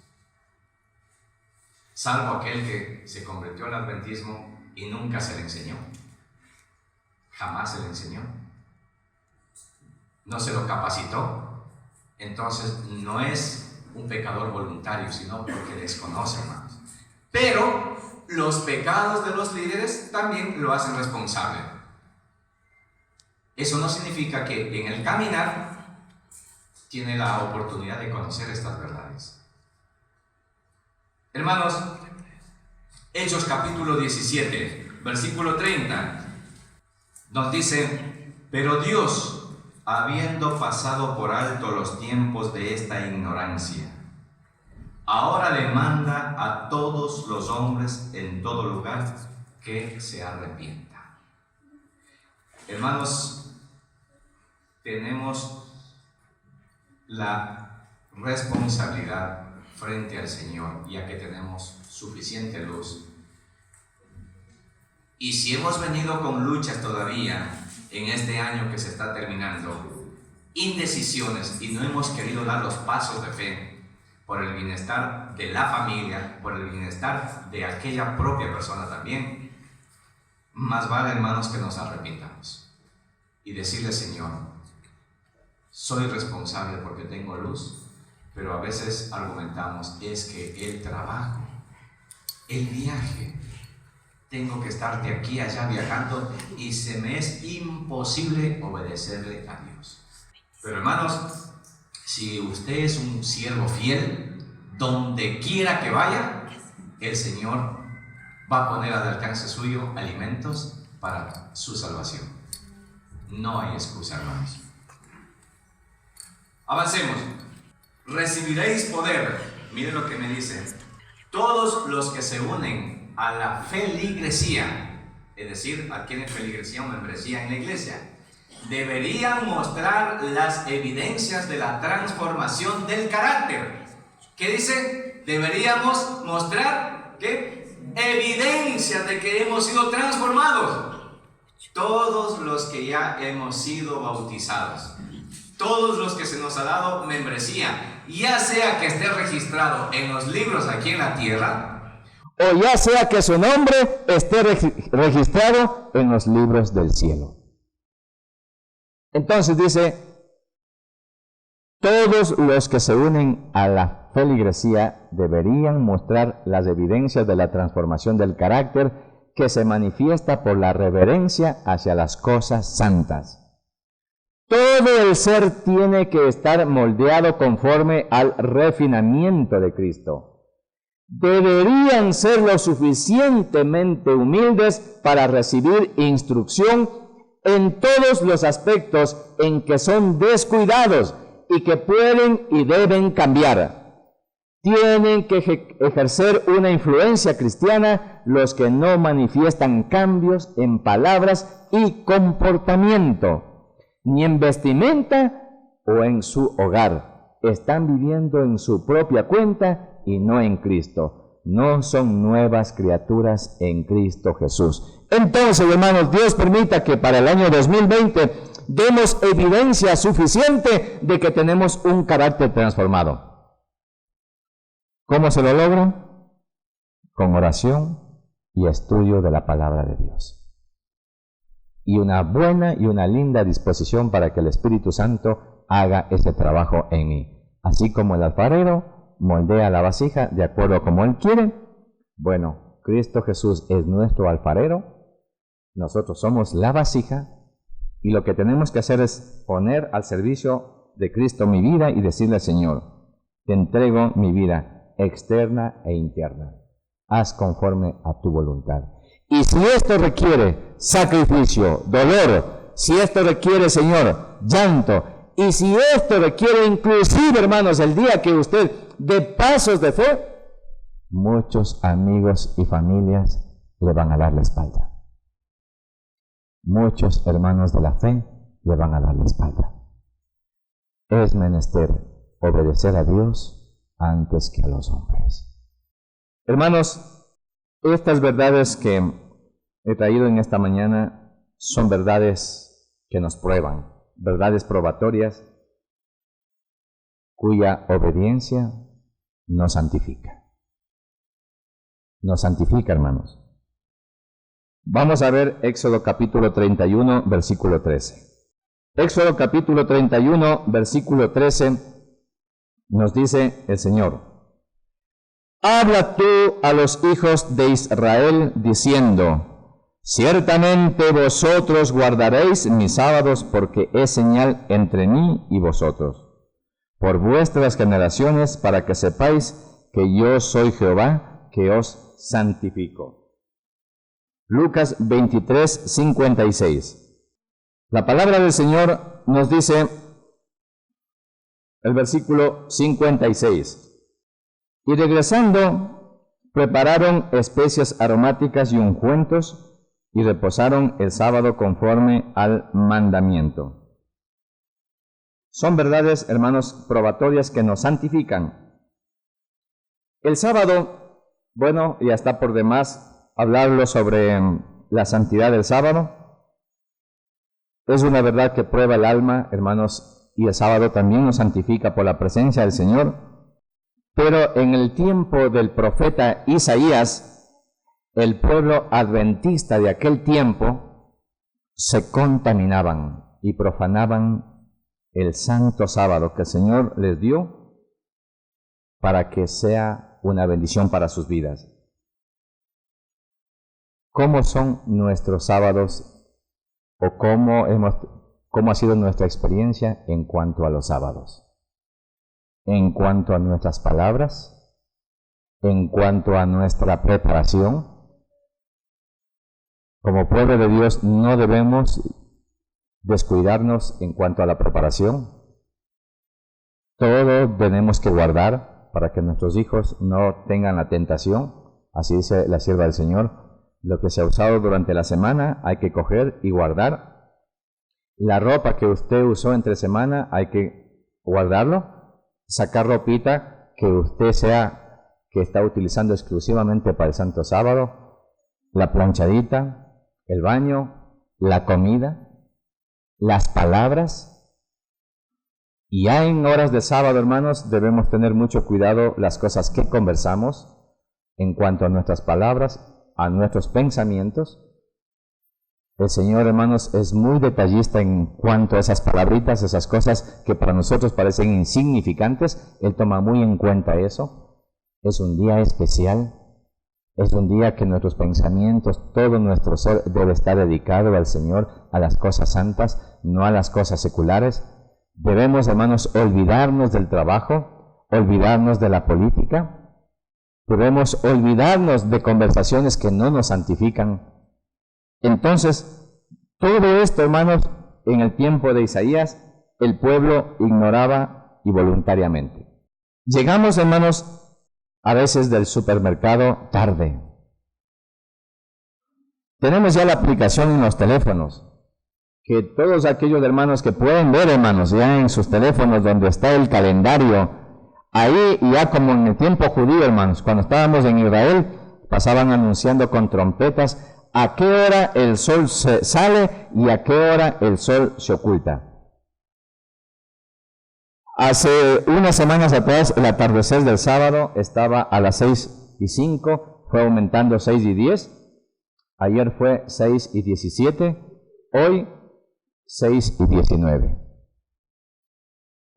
Salvo aquel que se convirtió al adventismo y nunca se le enseñó. Jamás se le enseñó. No se lo capacitó. Entonces no es un pecador voluntario, sino porque desconoce, hermanos. Pero los pecados de los líderes también lo hacen responsable. Eso no significa que en el caminar tiene la oportunidad de conocer estas verdades. Hermanos, Hechos capítulo 17, versículo 30, nos dice: pero Dios, habiendo pasado por alto los tiempos de esta ignorancia, ahora le manda a todos los hombres en todo lugar que se arrepientan. Hermanos, tenemos la responsabilidad frente al Señor, ya que tenemos suficiente luz. Y si hemos venido con luchas todavía en este año que se está terminando, indecisiones, y no hemos querido dar los pasos de fe por el bienestar de la familia, por el bienestar de aquella propia persona también, más vale, hermanos, que nos arrepintamos y decirle: Señor, soy responsable porque tengo luz, pero a veces argumentamos, es que el trabajo, el viaje, tengo que estar de aquí a allá viajando y se me es imposible obedecerle a Dios. Pero hermanos, si usted es un siervo fiel, donde quiera que vaya, el Señor va a poner al alcance suyo alimentos para su salvación. No hay excusa, hermanos. Avancemos. Recibiréis poder. Miren lo que me dice: todos los que se unen a la feligresía, es decir, adquieren feligresía o membresía en la iglesia, deberían mostrar las evidencias de la transformación del carácter. ¿Qué dice? Deberíamos mostrar, ¿qué? Evidencias de que hemos sido transformados. Todos los que ya hemos sido bautizados, todos los que se nos ha dado membresía, ya sea que esté registrado en los libros aquí en la tierra, o ya sea que su nombre esté registrado en los libros del cielo. Entonces dice: Todos los que se unen a la feligresía deberían mostrar las evidencias de la transformación del carácter que se manifiesta por la reverencia hacia las cosas santas. Todo el ser tiene que estar moldeado conforme al refinamiento de Cristo. Deberían ser lo suficientemente humildes para recibir instrucción en todos los aspectos en que son descuidados y que pueden y deben cambiar. Tienen que ejercer una influencia cristiana los que no manifiestan cambios en palabras y comportamiento, ni en vestimenta o en su hogar. Están viviendo en su propia cuenta y no en Cristo. No son nuevas criaturas en Cristo Jesús. Entonces, hermanos, Dios permita que para el año 2020 demos evidencia suficiente de que tenemos un carácter transformado. ¿Cómo se lo logra? Con oración y estudio de la palabra de Dios. Y una buena y una linda disposición para que el Espíritu Santo haga ese trabajo en mí. Así como el alfarero moldea la vasija de acuerdo a como Él quiere. Bueno, Cristo Jesús es nuestro alfarero, nosotros somos la vasija, y lo que tenemos que hacer es poner al servicio de Cristo mi vida y decirle al Señor, te entrego mi vida externa e interna, haz conforme a tu voluntad. Y si esto requiere sacrificio, dolor, si esto requiere, Señor, llanto, y si esto requiere inclusive, hermanos, el día que usted dé pasos de fe, muchos amigos y familias le van a dar la espalda. Muchos hermanos de la fe le van a dar la espalda. Es menester obedecer a Dios antes que a los hombres. Hermanos, estas verdades que he traído en esta mañana son verdades que nos prueban, verdades probatorias cuya obediencia nos santifica. Nos santifica, hermanos. Vamos a ver Éxodo capítulo 31, versículo 13. Éxodo capítulo 31, versículo 13, nos dice el Señor: habla tú a los hijos de Israel diciendo, ciertamente vosotros guardaréis mis sábados, porque es señal entre mí y vosotros, por vuestras generaciones, para que sepáis que yo soy Jehová, que os santifico. Lucas 23, 56. La palabra del Señor nos dice, el versículo 56, y regresando, prepararon especias aromáticas y ungüentos, y reposaron el sábado conforme al mandamiento. Son verdades, hermanos, probatorias que nos santifican. El sábado, bueno, ya está por demás hablarlo sobre la santidad del sábado. Es una verdad que prueba el alma, hermanos, y el sábado también nos santifica por la presencia del Señor. Pero en el tiempo del profeta Isaías, el pueblo adventista de aquel tiempo se contaminaban y profanaban el santo sábado que el Señor les dio para que sea una bendición para sus vidas. ¿Cómo son nuestros sábados o cómo ha sido nuestra experiencia en cuanto a los sábados? En cuanto a nuestras palabras, en cuanto a nuestra preparación. Como pueblo de Dios no debemos descuidarnos en cuanto a la preparación. Todo tenemos que guardar para que nuestros hijos no tengan la tentación. Así dice la sierva del Señor. Lo que se ha usado durante la semana hay que coger y guardar. La ropa que usted usó entre semana hay que guardarlo. Sacar ropita que usted que está utilizando exclusivamente para el Santo Sábado. La planchadita, el baño, la comida, las palabras. Y ya en horas de sábado, hermanos, debemos tener mucho cuidado las cosas que conversamos en cuanto a nuestras palabras, a nuestros pensamientos, El Señor, hermanos, es muy detallista en cuanto a esas palabritas, esas cosas que para nosotros parecen insignificantes. Él toma muy en cuenta eso. Es un día especial. Es un día que nuestros pensamientos, todo nuestro ser debe estar dedicado al Señor, a las cosas santas, no a las cosas seculares. Debemos, hermanos, olvidarnos del trabajo, olvidarnos de la política. Debemos olvidarnos de conversaciones que no nos santifican. Entonces, todo esto, hermanos, en el tiempo de Isaías, el pueblo ignoraba y voluntariamente. Llegamos, hermanos, a veces del supermercado tarde. Tenemos ya la aplicación en los teléfonos, que todos aquellos hermanos que pueden ver, hermanos, ya en sus teléfonos donde está el calendario, ahí ya como en el tiempo judío, hermanos, cuando estábamos en Israel, pasaban anunciando con trompetas a qué hora el sol se sale y a qué hora el sol se oculta. Hace unas semanas atrás, el atardecer del sábado estaba a las 6:05, fue aumentando 6:10, ayer fue 6:17, hoy 6:19.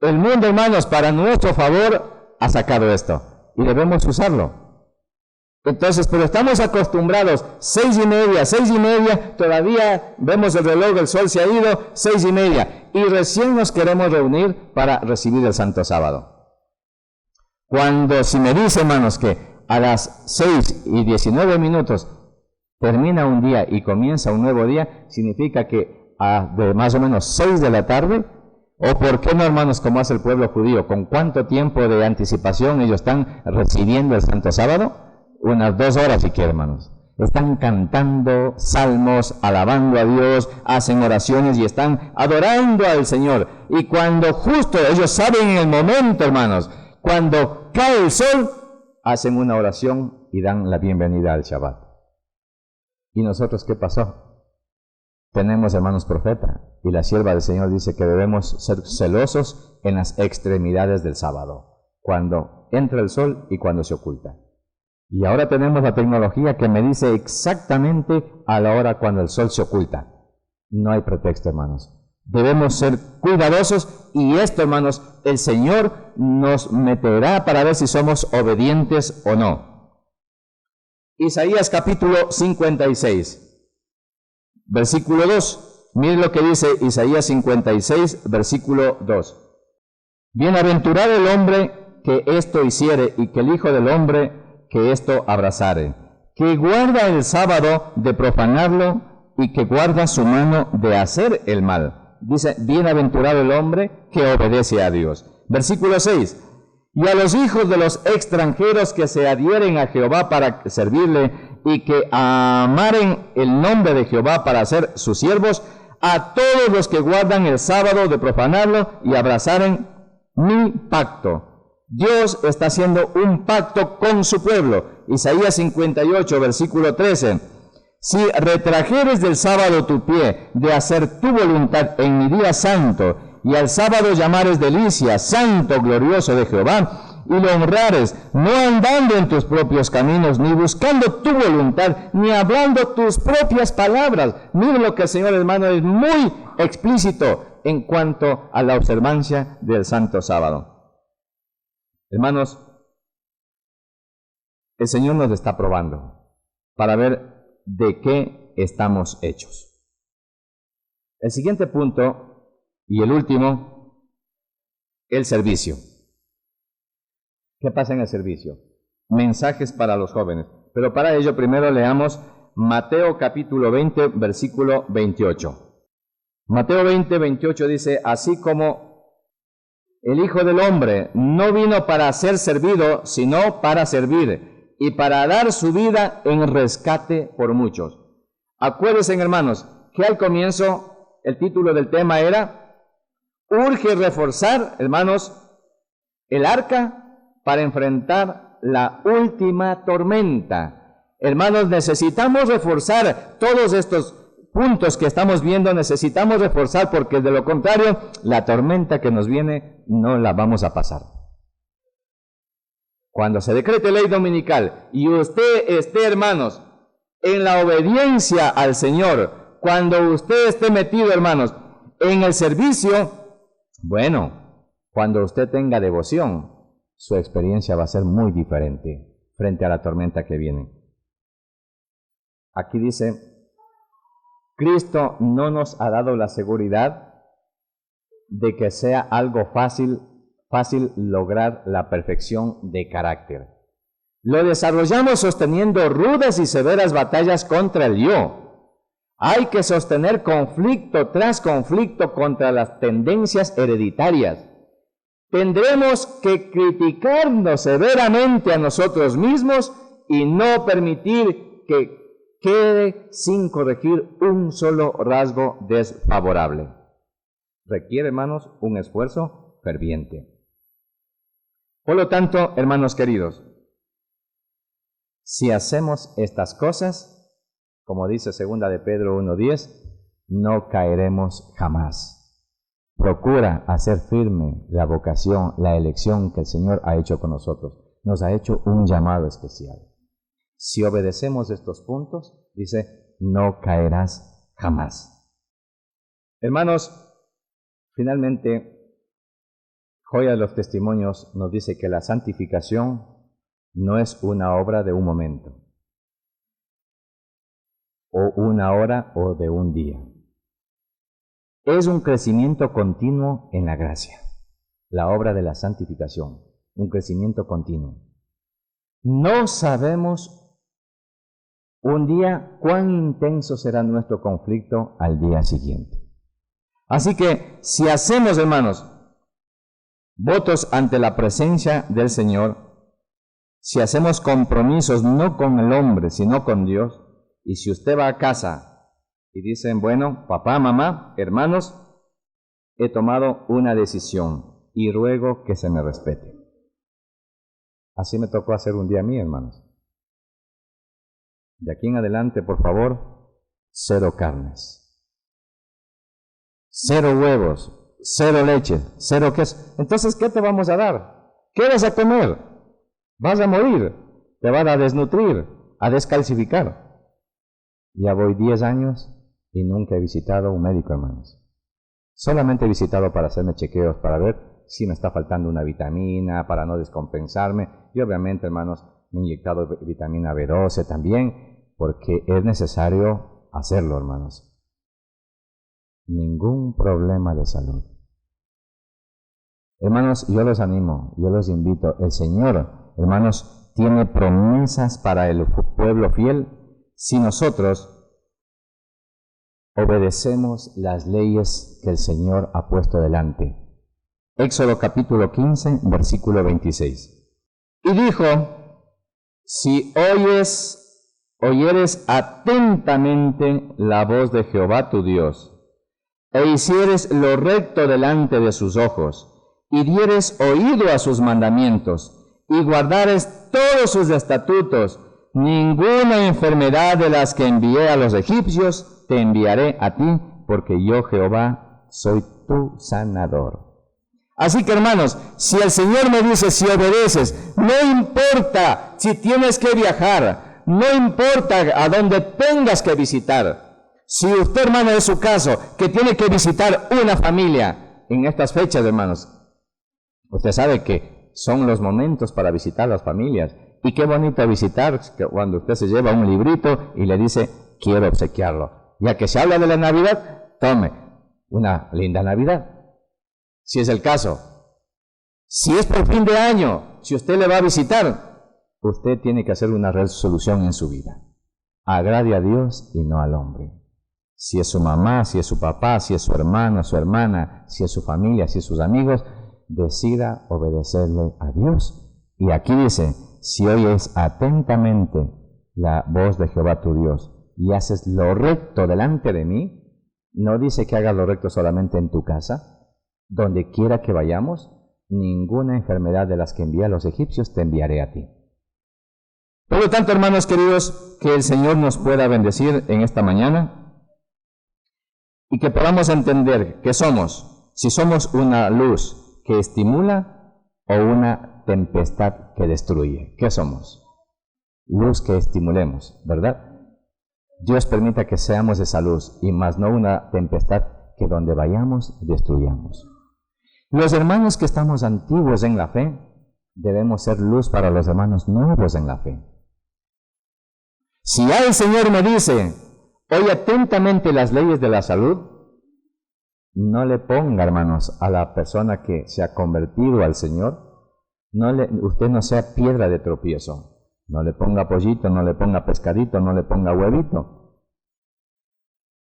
El mundo, hermanos, para nuestro favor ha sacado esto y debemos usarlo. Entonces, pero estamos acostumbrados, 6:30, 6:30, todavía vemos el reloj, el sol se ha ido, 6:30, y recién nos queremos reunir para recibir el Santo Sábado. Cuando, si me dice, hermanos, que a las 6:19 termina un día y comienza un nuevo día, significa que de más o menos 6 de la tarde, o por qué no, hermanos, como hace el pueblo judío, con cuánto tiempo de anticipación ellos están recibiendo el Santo Sábado, unas 2 horas si quieren, hermanos. Están cantando salmos, alabando a Dios, hacen oraciones y están adorando al Señor. Y cuando justo ellos saben en el momento, hermanos, cuando cae el sol, hacen una oración y dan la bienvenida al Shabbat. ¿Y nosotros qué pasó? Tenemos, hermanos, profeta, y la sierva del Señor dice que debemos ser celosos en las extremidades del sábado, cuando entra el sol y cuando se oculta. Y ahora tenemos la tecnología que me dice exactamente a la hora cuando el sol se oculta. No hay pretexto, hermanos. Debemos ser cuidadosos y esto, hermanos, el Señor nos meterá para ver si somos obedientes o no. Isaías capítulo 56, versículo 2. Miren lo que dice Isaías 56, versículo 2. Bienaventurado el hombre que esto hiciere y que el Hijo del hombre que esto abrazare, que guarda el sábado de profanarlo y que guarda su mano de hacer el mal. Dice, bienaventurado el hombre que obedece a Dios. Versículo 6. Y a los hijos de los extranjeros que se adhieren a Jehová para servirle y que amaren el nombre de Jehová para ser sus siervos, a todos los que guardan el sábado de profanarlo y abrazaren mi pacto. Dios está haciendo un pacto con su pueblo. Isaías 58, versículo 13. Si retrajeres del sábado tu pie de hacer tu voluntad en mi día santo, y al sábado llamares delicia, santo, glorioso de Jehová, y lo honrares, no andando en tus propios caminos, ni buscando tu voluntad, ni hablando tus propias palabras. Miren lo que el Señor, hermano, es muy explícito en cuanto a la observancia del Santo Sábado. Hermanos, el Señor nos está probando para ver de qué estamos hechos. El siguiente punto y el último, el servicio. ¿Qué pasa en el servicio? Mensajes para los jóvenes. Pero para ello primero leamos Mateo capítulo 20, versículo 28. Mateo 20, 28 dice, así como el Hijo del Hombre no vino para ser servido, sino para servir y para dar su vida en rescate por muchos. Acuérdense, hermanos, que al comienzo el título del tema era urge reforzar, hermanos, el arca para enfrentar la última tormenta. Hermanos, necesitamos reforzar todos estos puntos que estamos viendo, necesitamos reforzar porque de lo contrario, la tormenta que nos viene no la vamos a pasar. Cuando se decrete ley dominical y usted esté, hermanos, en la obediencia al Señor, cuando usted esté metido, hermanos, en el servicio, bueno, cuando usted tenga devoción, su experiencia va a ser muy diferente frente a la tormenta que viene. Aquí dice, Cristo no nos ha dado la seguridad de que sea algo fácil lograr la perfección de carácter. Lo desarrollamos sosteniendo rudas y severas batallas contra el yo. Hay que sostener conflicto tras conflicto contra las tendencias hereditarias. Tendremos que criticarnos severamente a nosotros mismos y no permitir que quede sin corregir un solo rasgo desfavorable. Requiere, hermanos, un esfuerzo ferviente. Por lo tanto, hermanos queridos, si hacemos estas cosas, como dice 2 de Pedro 1:10, no caeremos jamás. Procura hacer firme la vocación, la elección que el Señor ha hecho con nosotros. Nos ha hecho un llamado especial. Si obedecemos estos puntos, dice, no caerás jamás. Hermanos, finalmente, Joya de los Testimonios nos dice que la santificación no es una obra de un momento, o una hora, o de un día. Es un crecimiento continuo en la gracia, la obra de la santificación, un crecimiento continuo. No sabemos un día cuán intenso será nuestro conflicto al día siguiente. Así que si hacemos, hermanos, votos ante la presencia del Señor, si hacemos compromisos no con el hombre, sino con Dios, y si usted va a casa y dicen, bueno, papá, mamá, hermanos, he tomado una decisión y ruego que se me respete. Así me tocó hacer un día a mí, hermanos. De aquí en adelante, por favor, 0 carnes, 0 huevos, 0 leche, 0 queso. Entonces, ¿qué te vamos a dar? ¿Qué vas a comer? Vas a morir, te van a desnutrir, a descalcificar. Ya voy 10 años y nunca he visitado un médico, hermanos. Solamente he visitado para hacerme chequeos, para ver si me está faltando una vitamina, para no descompensarme. Y obviamente, hermanos, me he inyectado vitamina B12 también, porque es necesario hacerlo, hermanos. Ningún problema de salud. Hermanos, yo los animo, yo los invito. El Señor, hermanos, tiene promesas para el pueblo fiel si nosotros obedecemos las leyes que el Señor ha puesto delante. Éxodo capítulo 15, versículo 26. Y dijo, si oyeres atentamente la voz de Jehová tu Dios, e hicieres lo recto delante de sus ojos, y dieres oído a sus mandamientos, y guardares todos sus estatutos, ninguna enfermedad de las que envié a los egipcios te enviaré a ti, porque yo Jehová soy tu sanador. Así que, hermanos, si el Señor me dice, si obedeces, no importa si tienes que viajar, no importa a dónde tengas que visitar. Si usted, hermano, es su caso, que tiene que visitar una familia en estas fechas, hermanos, usted sabe que son los momentos para visitar las familias. Y qué bonito visitar cuando usted se lleva un librito y le dice, quiero obsequiarlo. Ya que se habla de la Navidad, tome una linda Navidad. Si es el caso. Si es por fin de año, si usted le va a visitar, usted tiene que hacer una resolución en su vida. Agrade a Dios y no al hombre. Si es su mamá, si es su papá, si es su hermano, su hermana, si es su familia, si es sus amigos, decida obedecerle a Dios. Y aquí dice, si oyes atentamente la voz de Jehová tu Dios y haces lo recto delante de mí, no dice que hagas lo recto solamente en tu casa, donde quiera que vayamos, ninguna enfermedad de las que envié a los egipcios te enviaré a ti. Por lo tanto, hermanos queridos, que el Señor nos pueda bendecir en esta mañana y que podamos entender que somos, si somos una luz que estimula o una tempestad que destruye. ¿Qué somos? Luz que estimulemos, ¿verdad? Dios permita que seamos esa luz, y más no una tempestad que donde vayamos destruyamos. Los hermanos que estamos antiguos en la fe, debemos ser luz para los hermanos nuevos en la fe. Si ya el Señor me dice, oye atentamente las leyes de la salud, no le ponga, hermanos, a la persona que se ha convertido al Señor, usted no sea piedra de tropiezo. No le ponga pollito, no le ponga pescadito, no le ponga huevito.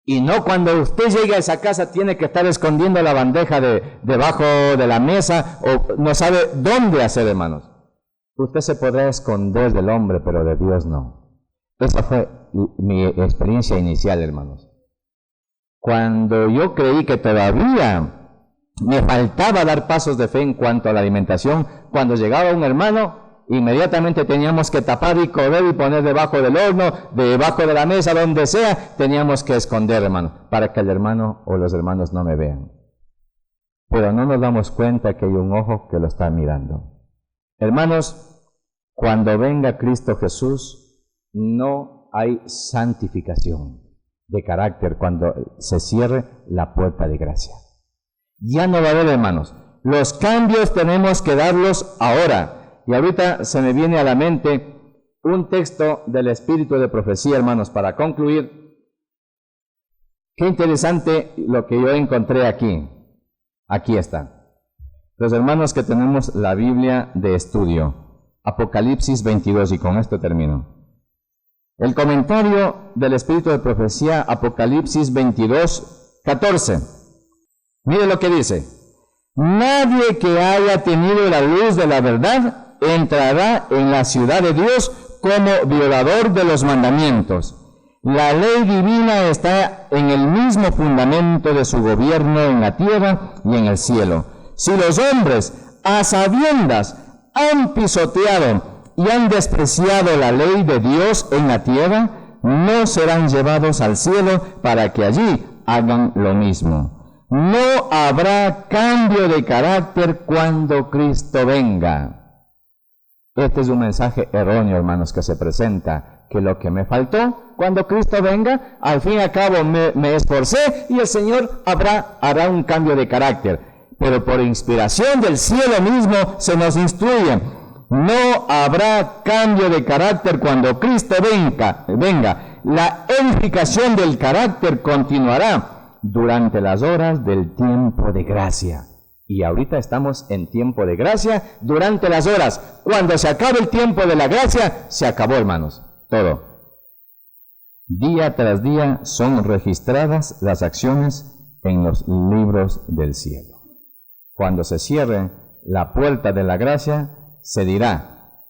Y no cuando usted llegue a esa casa tiene que estar escondiendo la bandeja debajo de la mesa, o no sabe dónde hacer, hermanos. Usted se podrá esconder del hombre, pero de Dios no. Esa fue mi experiencia inicial, hermanos. Cuando yo creí que todavía me faltaba dar pasos de fe en cuanto a la alimentación, cuando llegaba un hermano, inmediatamente teníamos que tapar y correr y poner debajo del horno, debajo de la mesa, donde sea, teníamos que esconder, hermano, para que el hermano o los hermanos no me vean. Pero no nos damos cuenta que hay un ojo que lo está mirando. Hermanos, cuando venga Cristo Jesús, no hay santificación de carácter cuando se cierre la puerta de gracia. Ya no va a haber, hermanos. Los cambios tenemos que darlos ahora. Y ahorita se me viene a la mente un texto del Espíritu de Profecía, hermanos, para concluir. Qué interesante lo que yo encontré aquí. Aquí está. Los hermanos que tenemos la Biblia de estudio, Apocalipsis 22, y con esto termino. El comentario del Espíritu de Profecía, Apocalipsis 22, 14. Mire lo que dice. Nadie que haya tenido la luz de la verdad entrará en la ciudad de Dios como violador de los mandamientos. La ley divina está en el mismo fundamento de su gobierno en la tierra y en el cielo. Si los hombres, a sabiendas, han pisoteado y han despreciado la ley de Dios en la tierra, no serán llevados al cielo para que allí hagan lo mismo. No habrá cambio de carácter cuando Cristo venga. Este es un mensaje erróneo, hermanos, que se presenta, que lo que me faltó, cuando Cristo venga, al fin y al cabo me esforcé y el Señor hará un cambio de carácter. Pero por inspiración del cielo mismo se nos instruye. No habrá cambio de carácter cuando Cristo venga. La edificación del carácter continuará durante las horas del tiempo de gracia. Y ahorita estamos en tiempo de gracia durante las horas. Cuando se acabe el tiempo de la gracia, se acabó, hermanos. Todo. Día tras día son registradas las acciones en los libros del cielo. Cuando se cierre la puerta de la gracia, se dirá,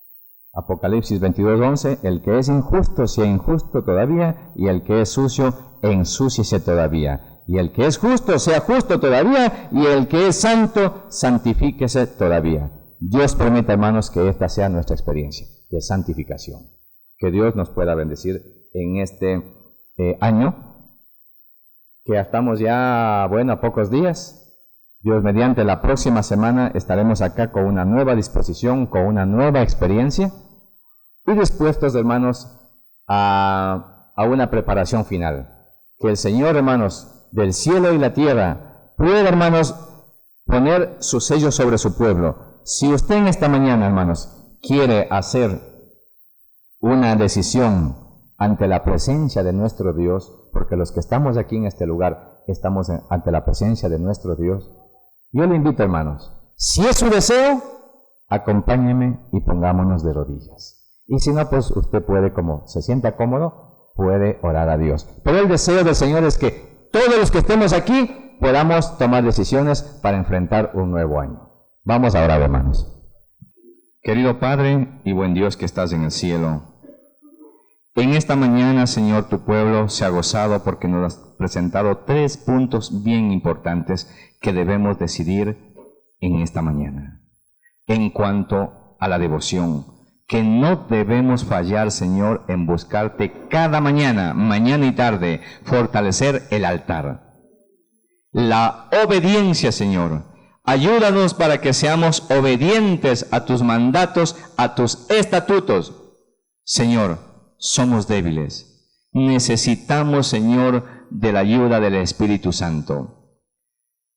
Apocalipsis 22:11, el que es injusto sea injusto todavía, y el que es sucio ensúciese todavía. Y el que es justo sea justo todavía, y el que es santo santifíquese todavía. Dios permita, hermanos, que esta sea nuestra experiencia de santificación. Que Dios nos pueda bendecir en este año, que estamos ya, a pocos días. Dios mediante, la próxima semana estaremos acá con una nueva disposición, con una nueva experiencia, y dispuestos, hermanos, a una preparación final. Que el Señor, hermanos, del cielo y la tierra, pueda, hermanos, poner su sello sobre su pueblo. Si usted en esta mañana, hermanos, quiere hacer una decisión ante la presencia de nuestro Dios, porque los que estamos aquí en este lugar estamos ante la presencia de nuestro Dios, yo le invito, hermanos, si es su deseo, acompáñeme y pongámonos de rodillas. Y si no, pues usted puede, como se sienta cómodo, puede orar a Dios. Pero el deseo del Señor es que todos los que estemos aquí podamos tomar decisiones para enfrentar un nuevo año. Vamos a orar, hermanos. Querido Padre y buen Dios que estás en el cielo, en esta mañana, Señor, tu pueblo se ha gozado porque nos has presentado 3 puntos bien importantes que debemos decidir en esta mañana. En cuanto a la devoción, que no debemos fallar, Señor, en buscarte cada mañana y tarde, fortalecer el altar. La obediencia, Señor. Ayúdanos para que seamos obedientes a tus mandatos, a tus estatutos. Señor, somos débiles. Necesitamos, Señor, de la ayuda del Espíritu Santo.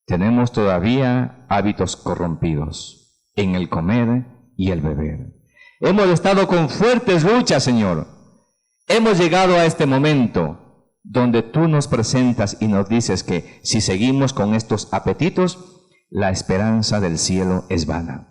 Tenemos todavía hábitos corrompidos en el comer y el beber. Hemos estado con fuertes luchas, Señor. Hemos llegado a este momento donde tú nos presentas y nos dices que si seguimos con estos apetitos, la esperanza del cielo es vana.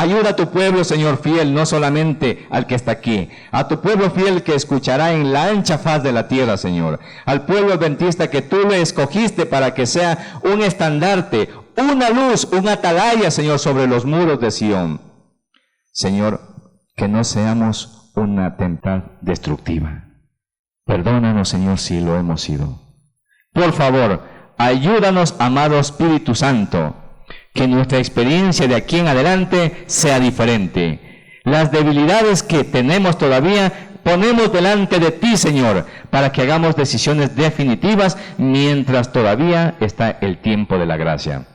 Ayuda a tu pueblo, Señor fiel, no solamente al que está aquí, a tu pueblo fiel que escuchará en la ancha faz de la tierra, Señor, al pueblo adventista que tú le escogiste para que sea un estandarte, una luz, un atalaya, Señor, sobre los muros de Sión. Señor, que no seamos una tempestad destructiva. Perdónanos, Señor, si lo hemos sido. Por favor, ayúdanos, amado Espíritu Santo, que nuestra experiencia de aquí en adelante sea diferente. Las debilidades que tenemos todavía ponemos delante de ti, Señor, para que hagamos decisiones definitivas mientras todavía está el tiempo de la gracia.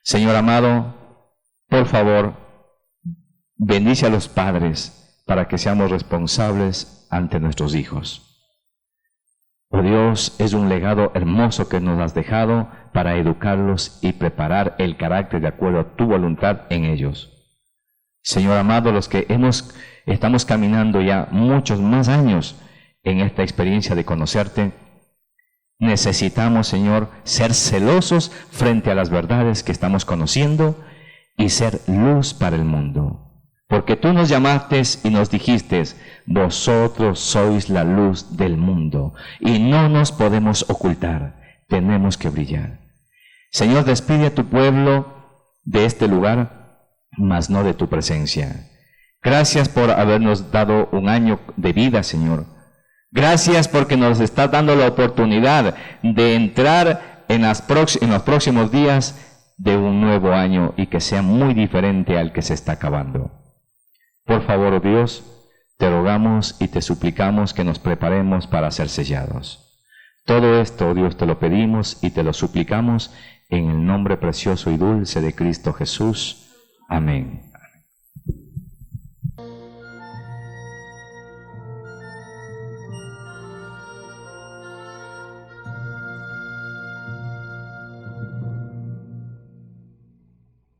Señor amado, por favor, bendice a los padres para que seamos responsables ante nuestros hijos. Oh Dios, es un legado hermoso que nos has dejado para educarlos y preparar el carácter de acuerdo a tu voluntad en ellos. Señor amado, los que estamos caminando ya muchos más años en esta experiencia de conocerte, necesitamos, Señor, ser celosos frente a las verdades que estamos conociendo y ser luz para el mundo. Porque tú nos llamaste y nos dijiste, vosotros sois la luz del mundo y no nos podemos ocultar, tenemos que brillar. Señor, despide a tu pueblo de este lugar, mas no de tu presencia. Gracias por habernos dado un año de vida, Señor. Gracias porque nos estás dando la oportunidad de entrar en los próximos días de un nuevo año y que sea muy diferente al que se está acabando. Por favor, oh Dios, te rogamos y te suplicamos que nos preparemos para ser sellados. Todo esto, oh Dios, te lo pedimos y te lo suplicamos en el nombre precioso y dulce de Cristo Jesús. Amén.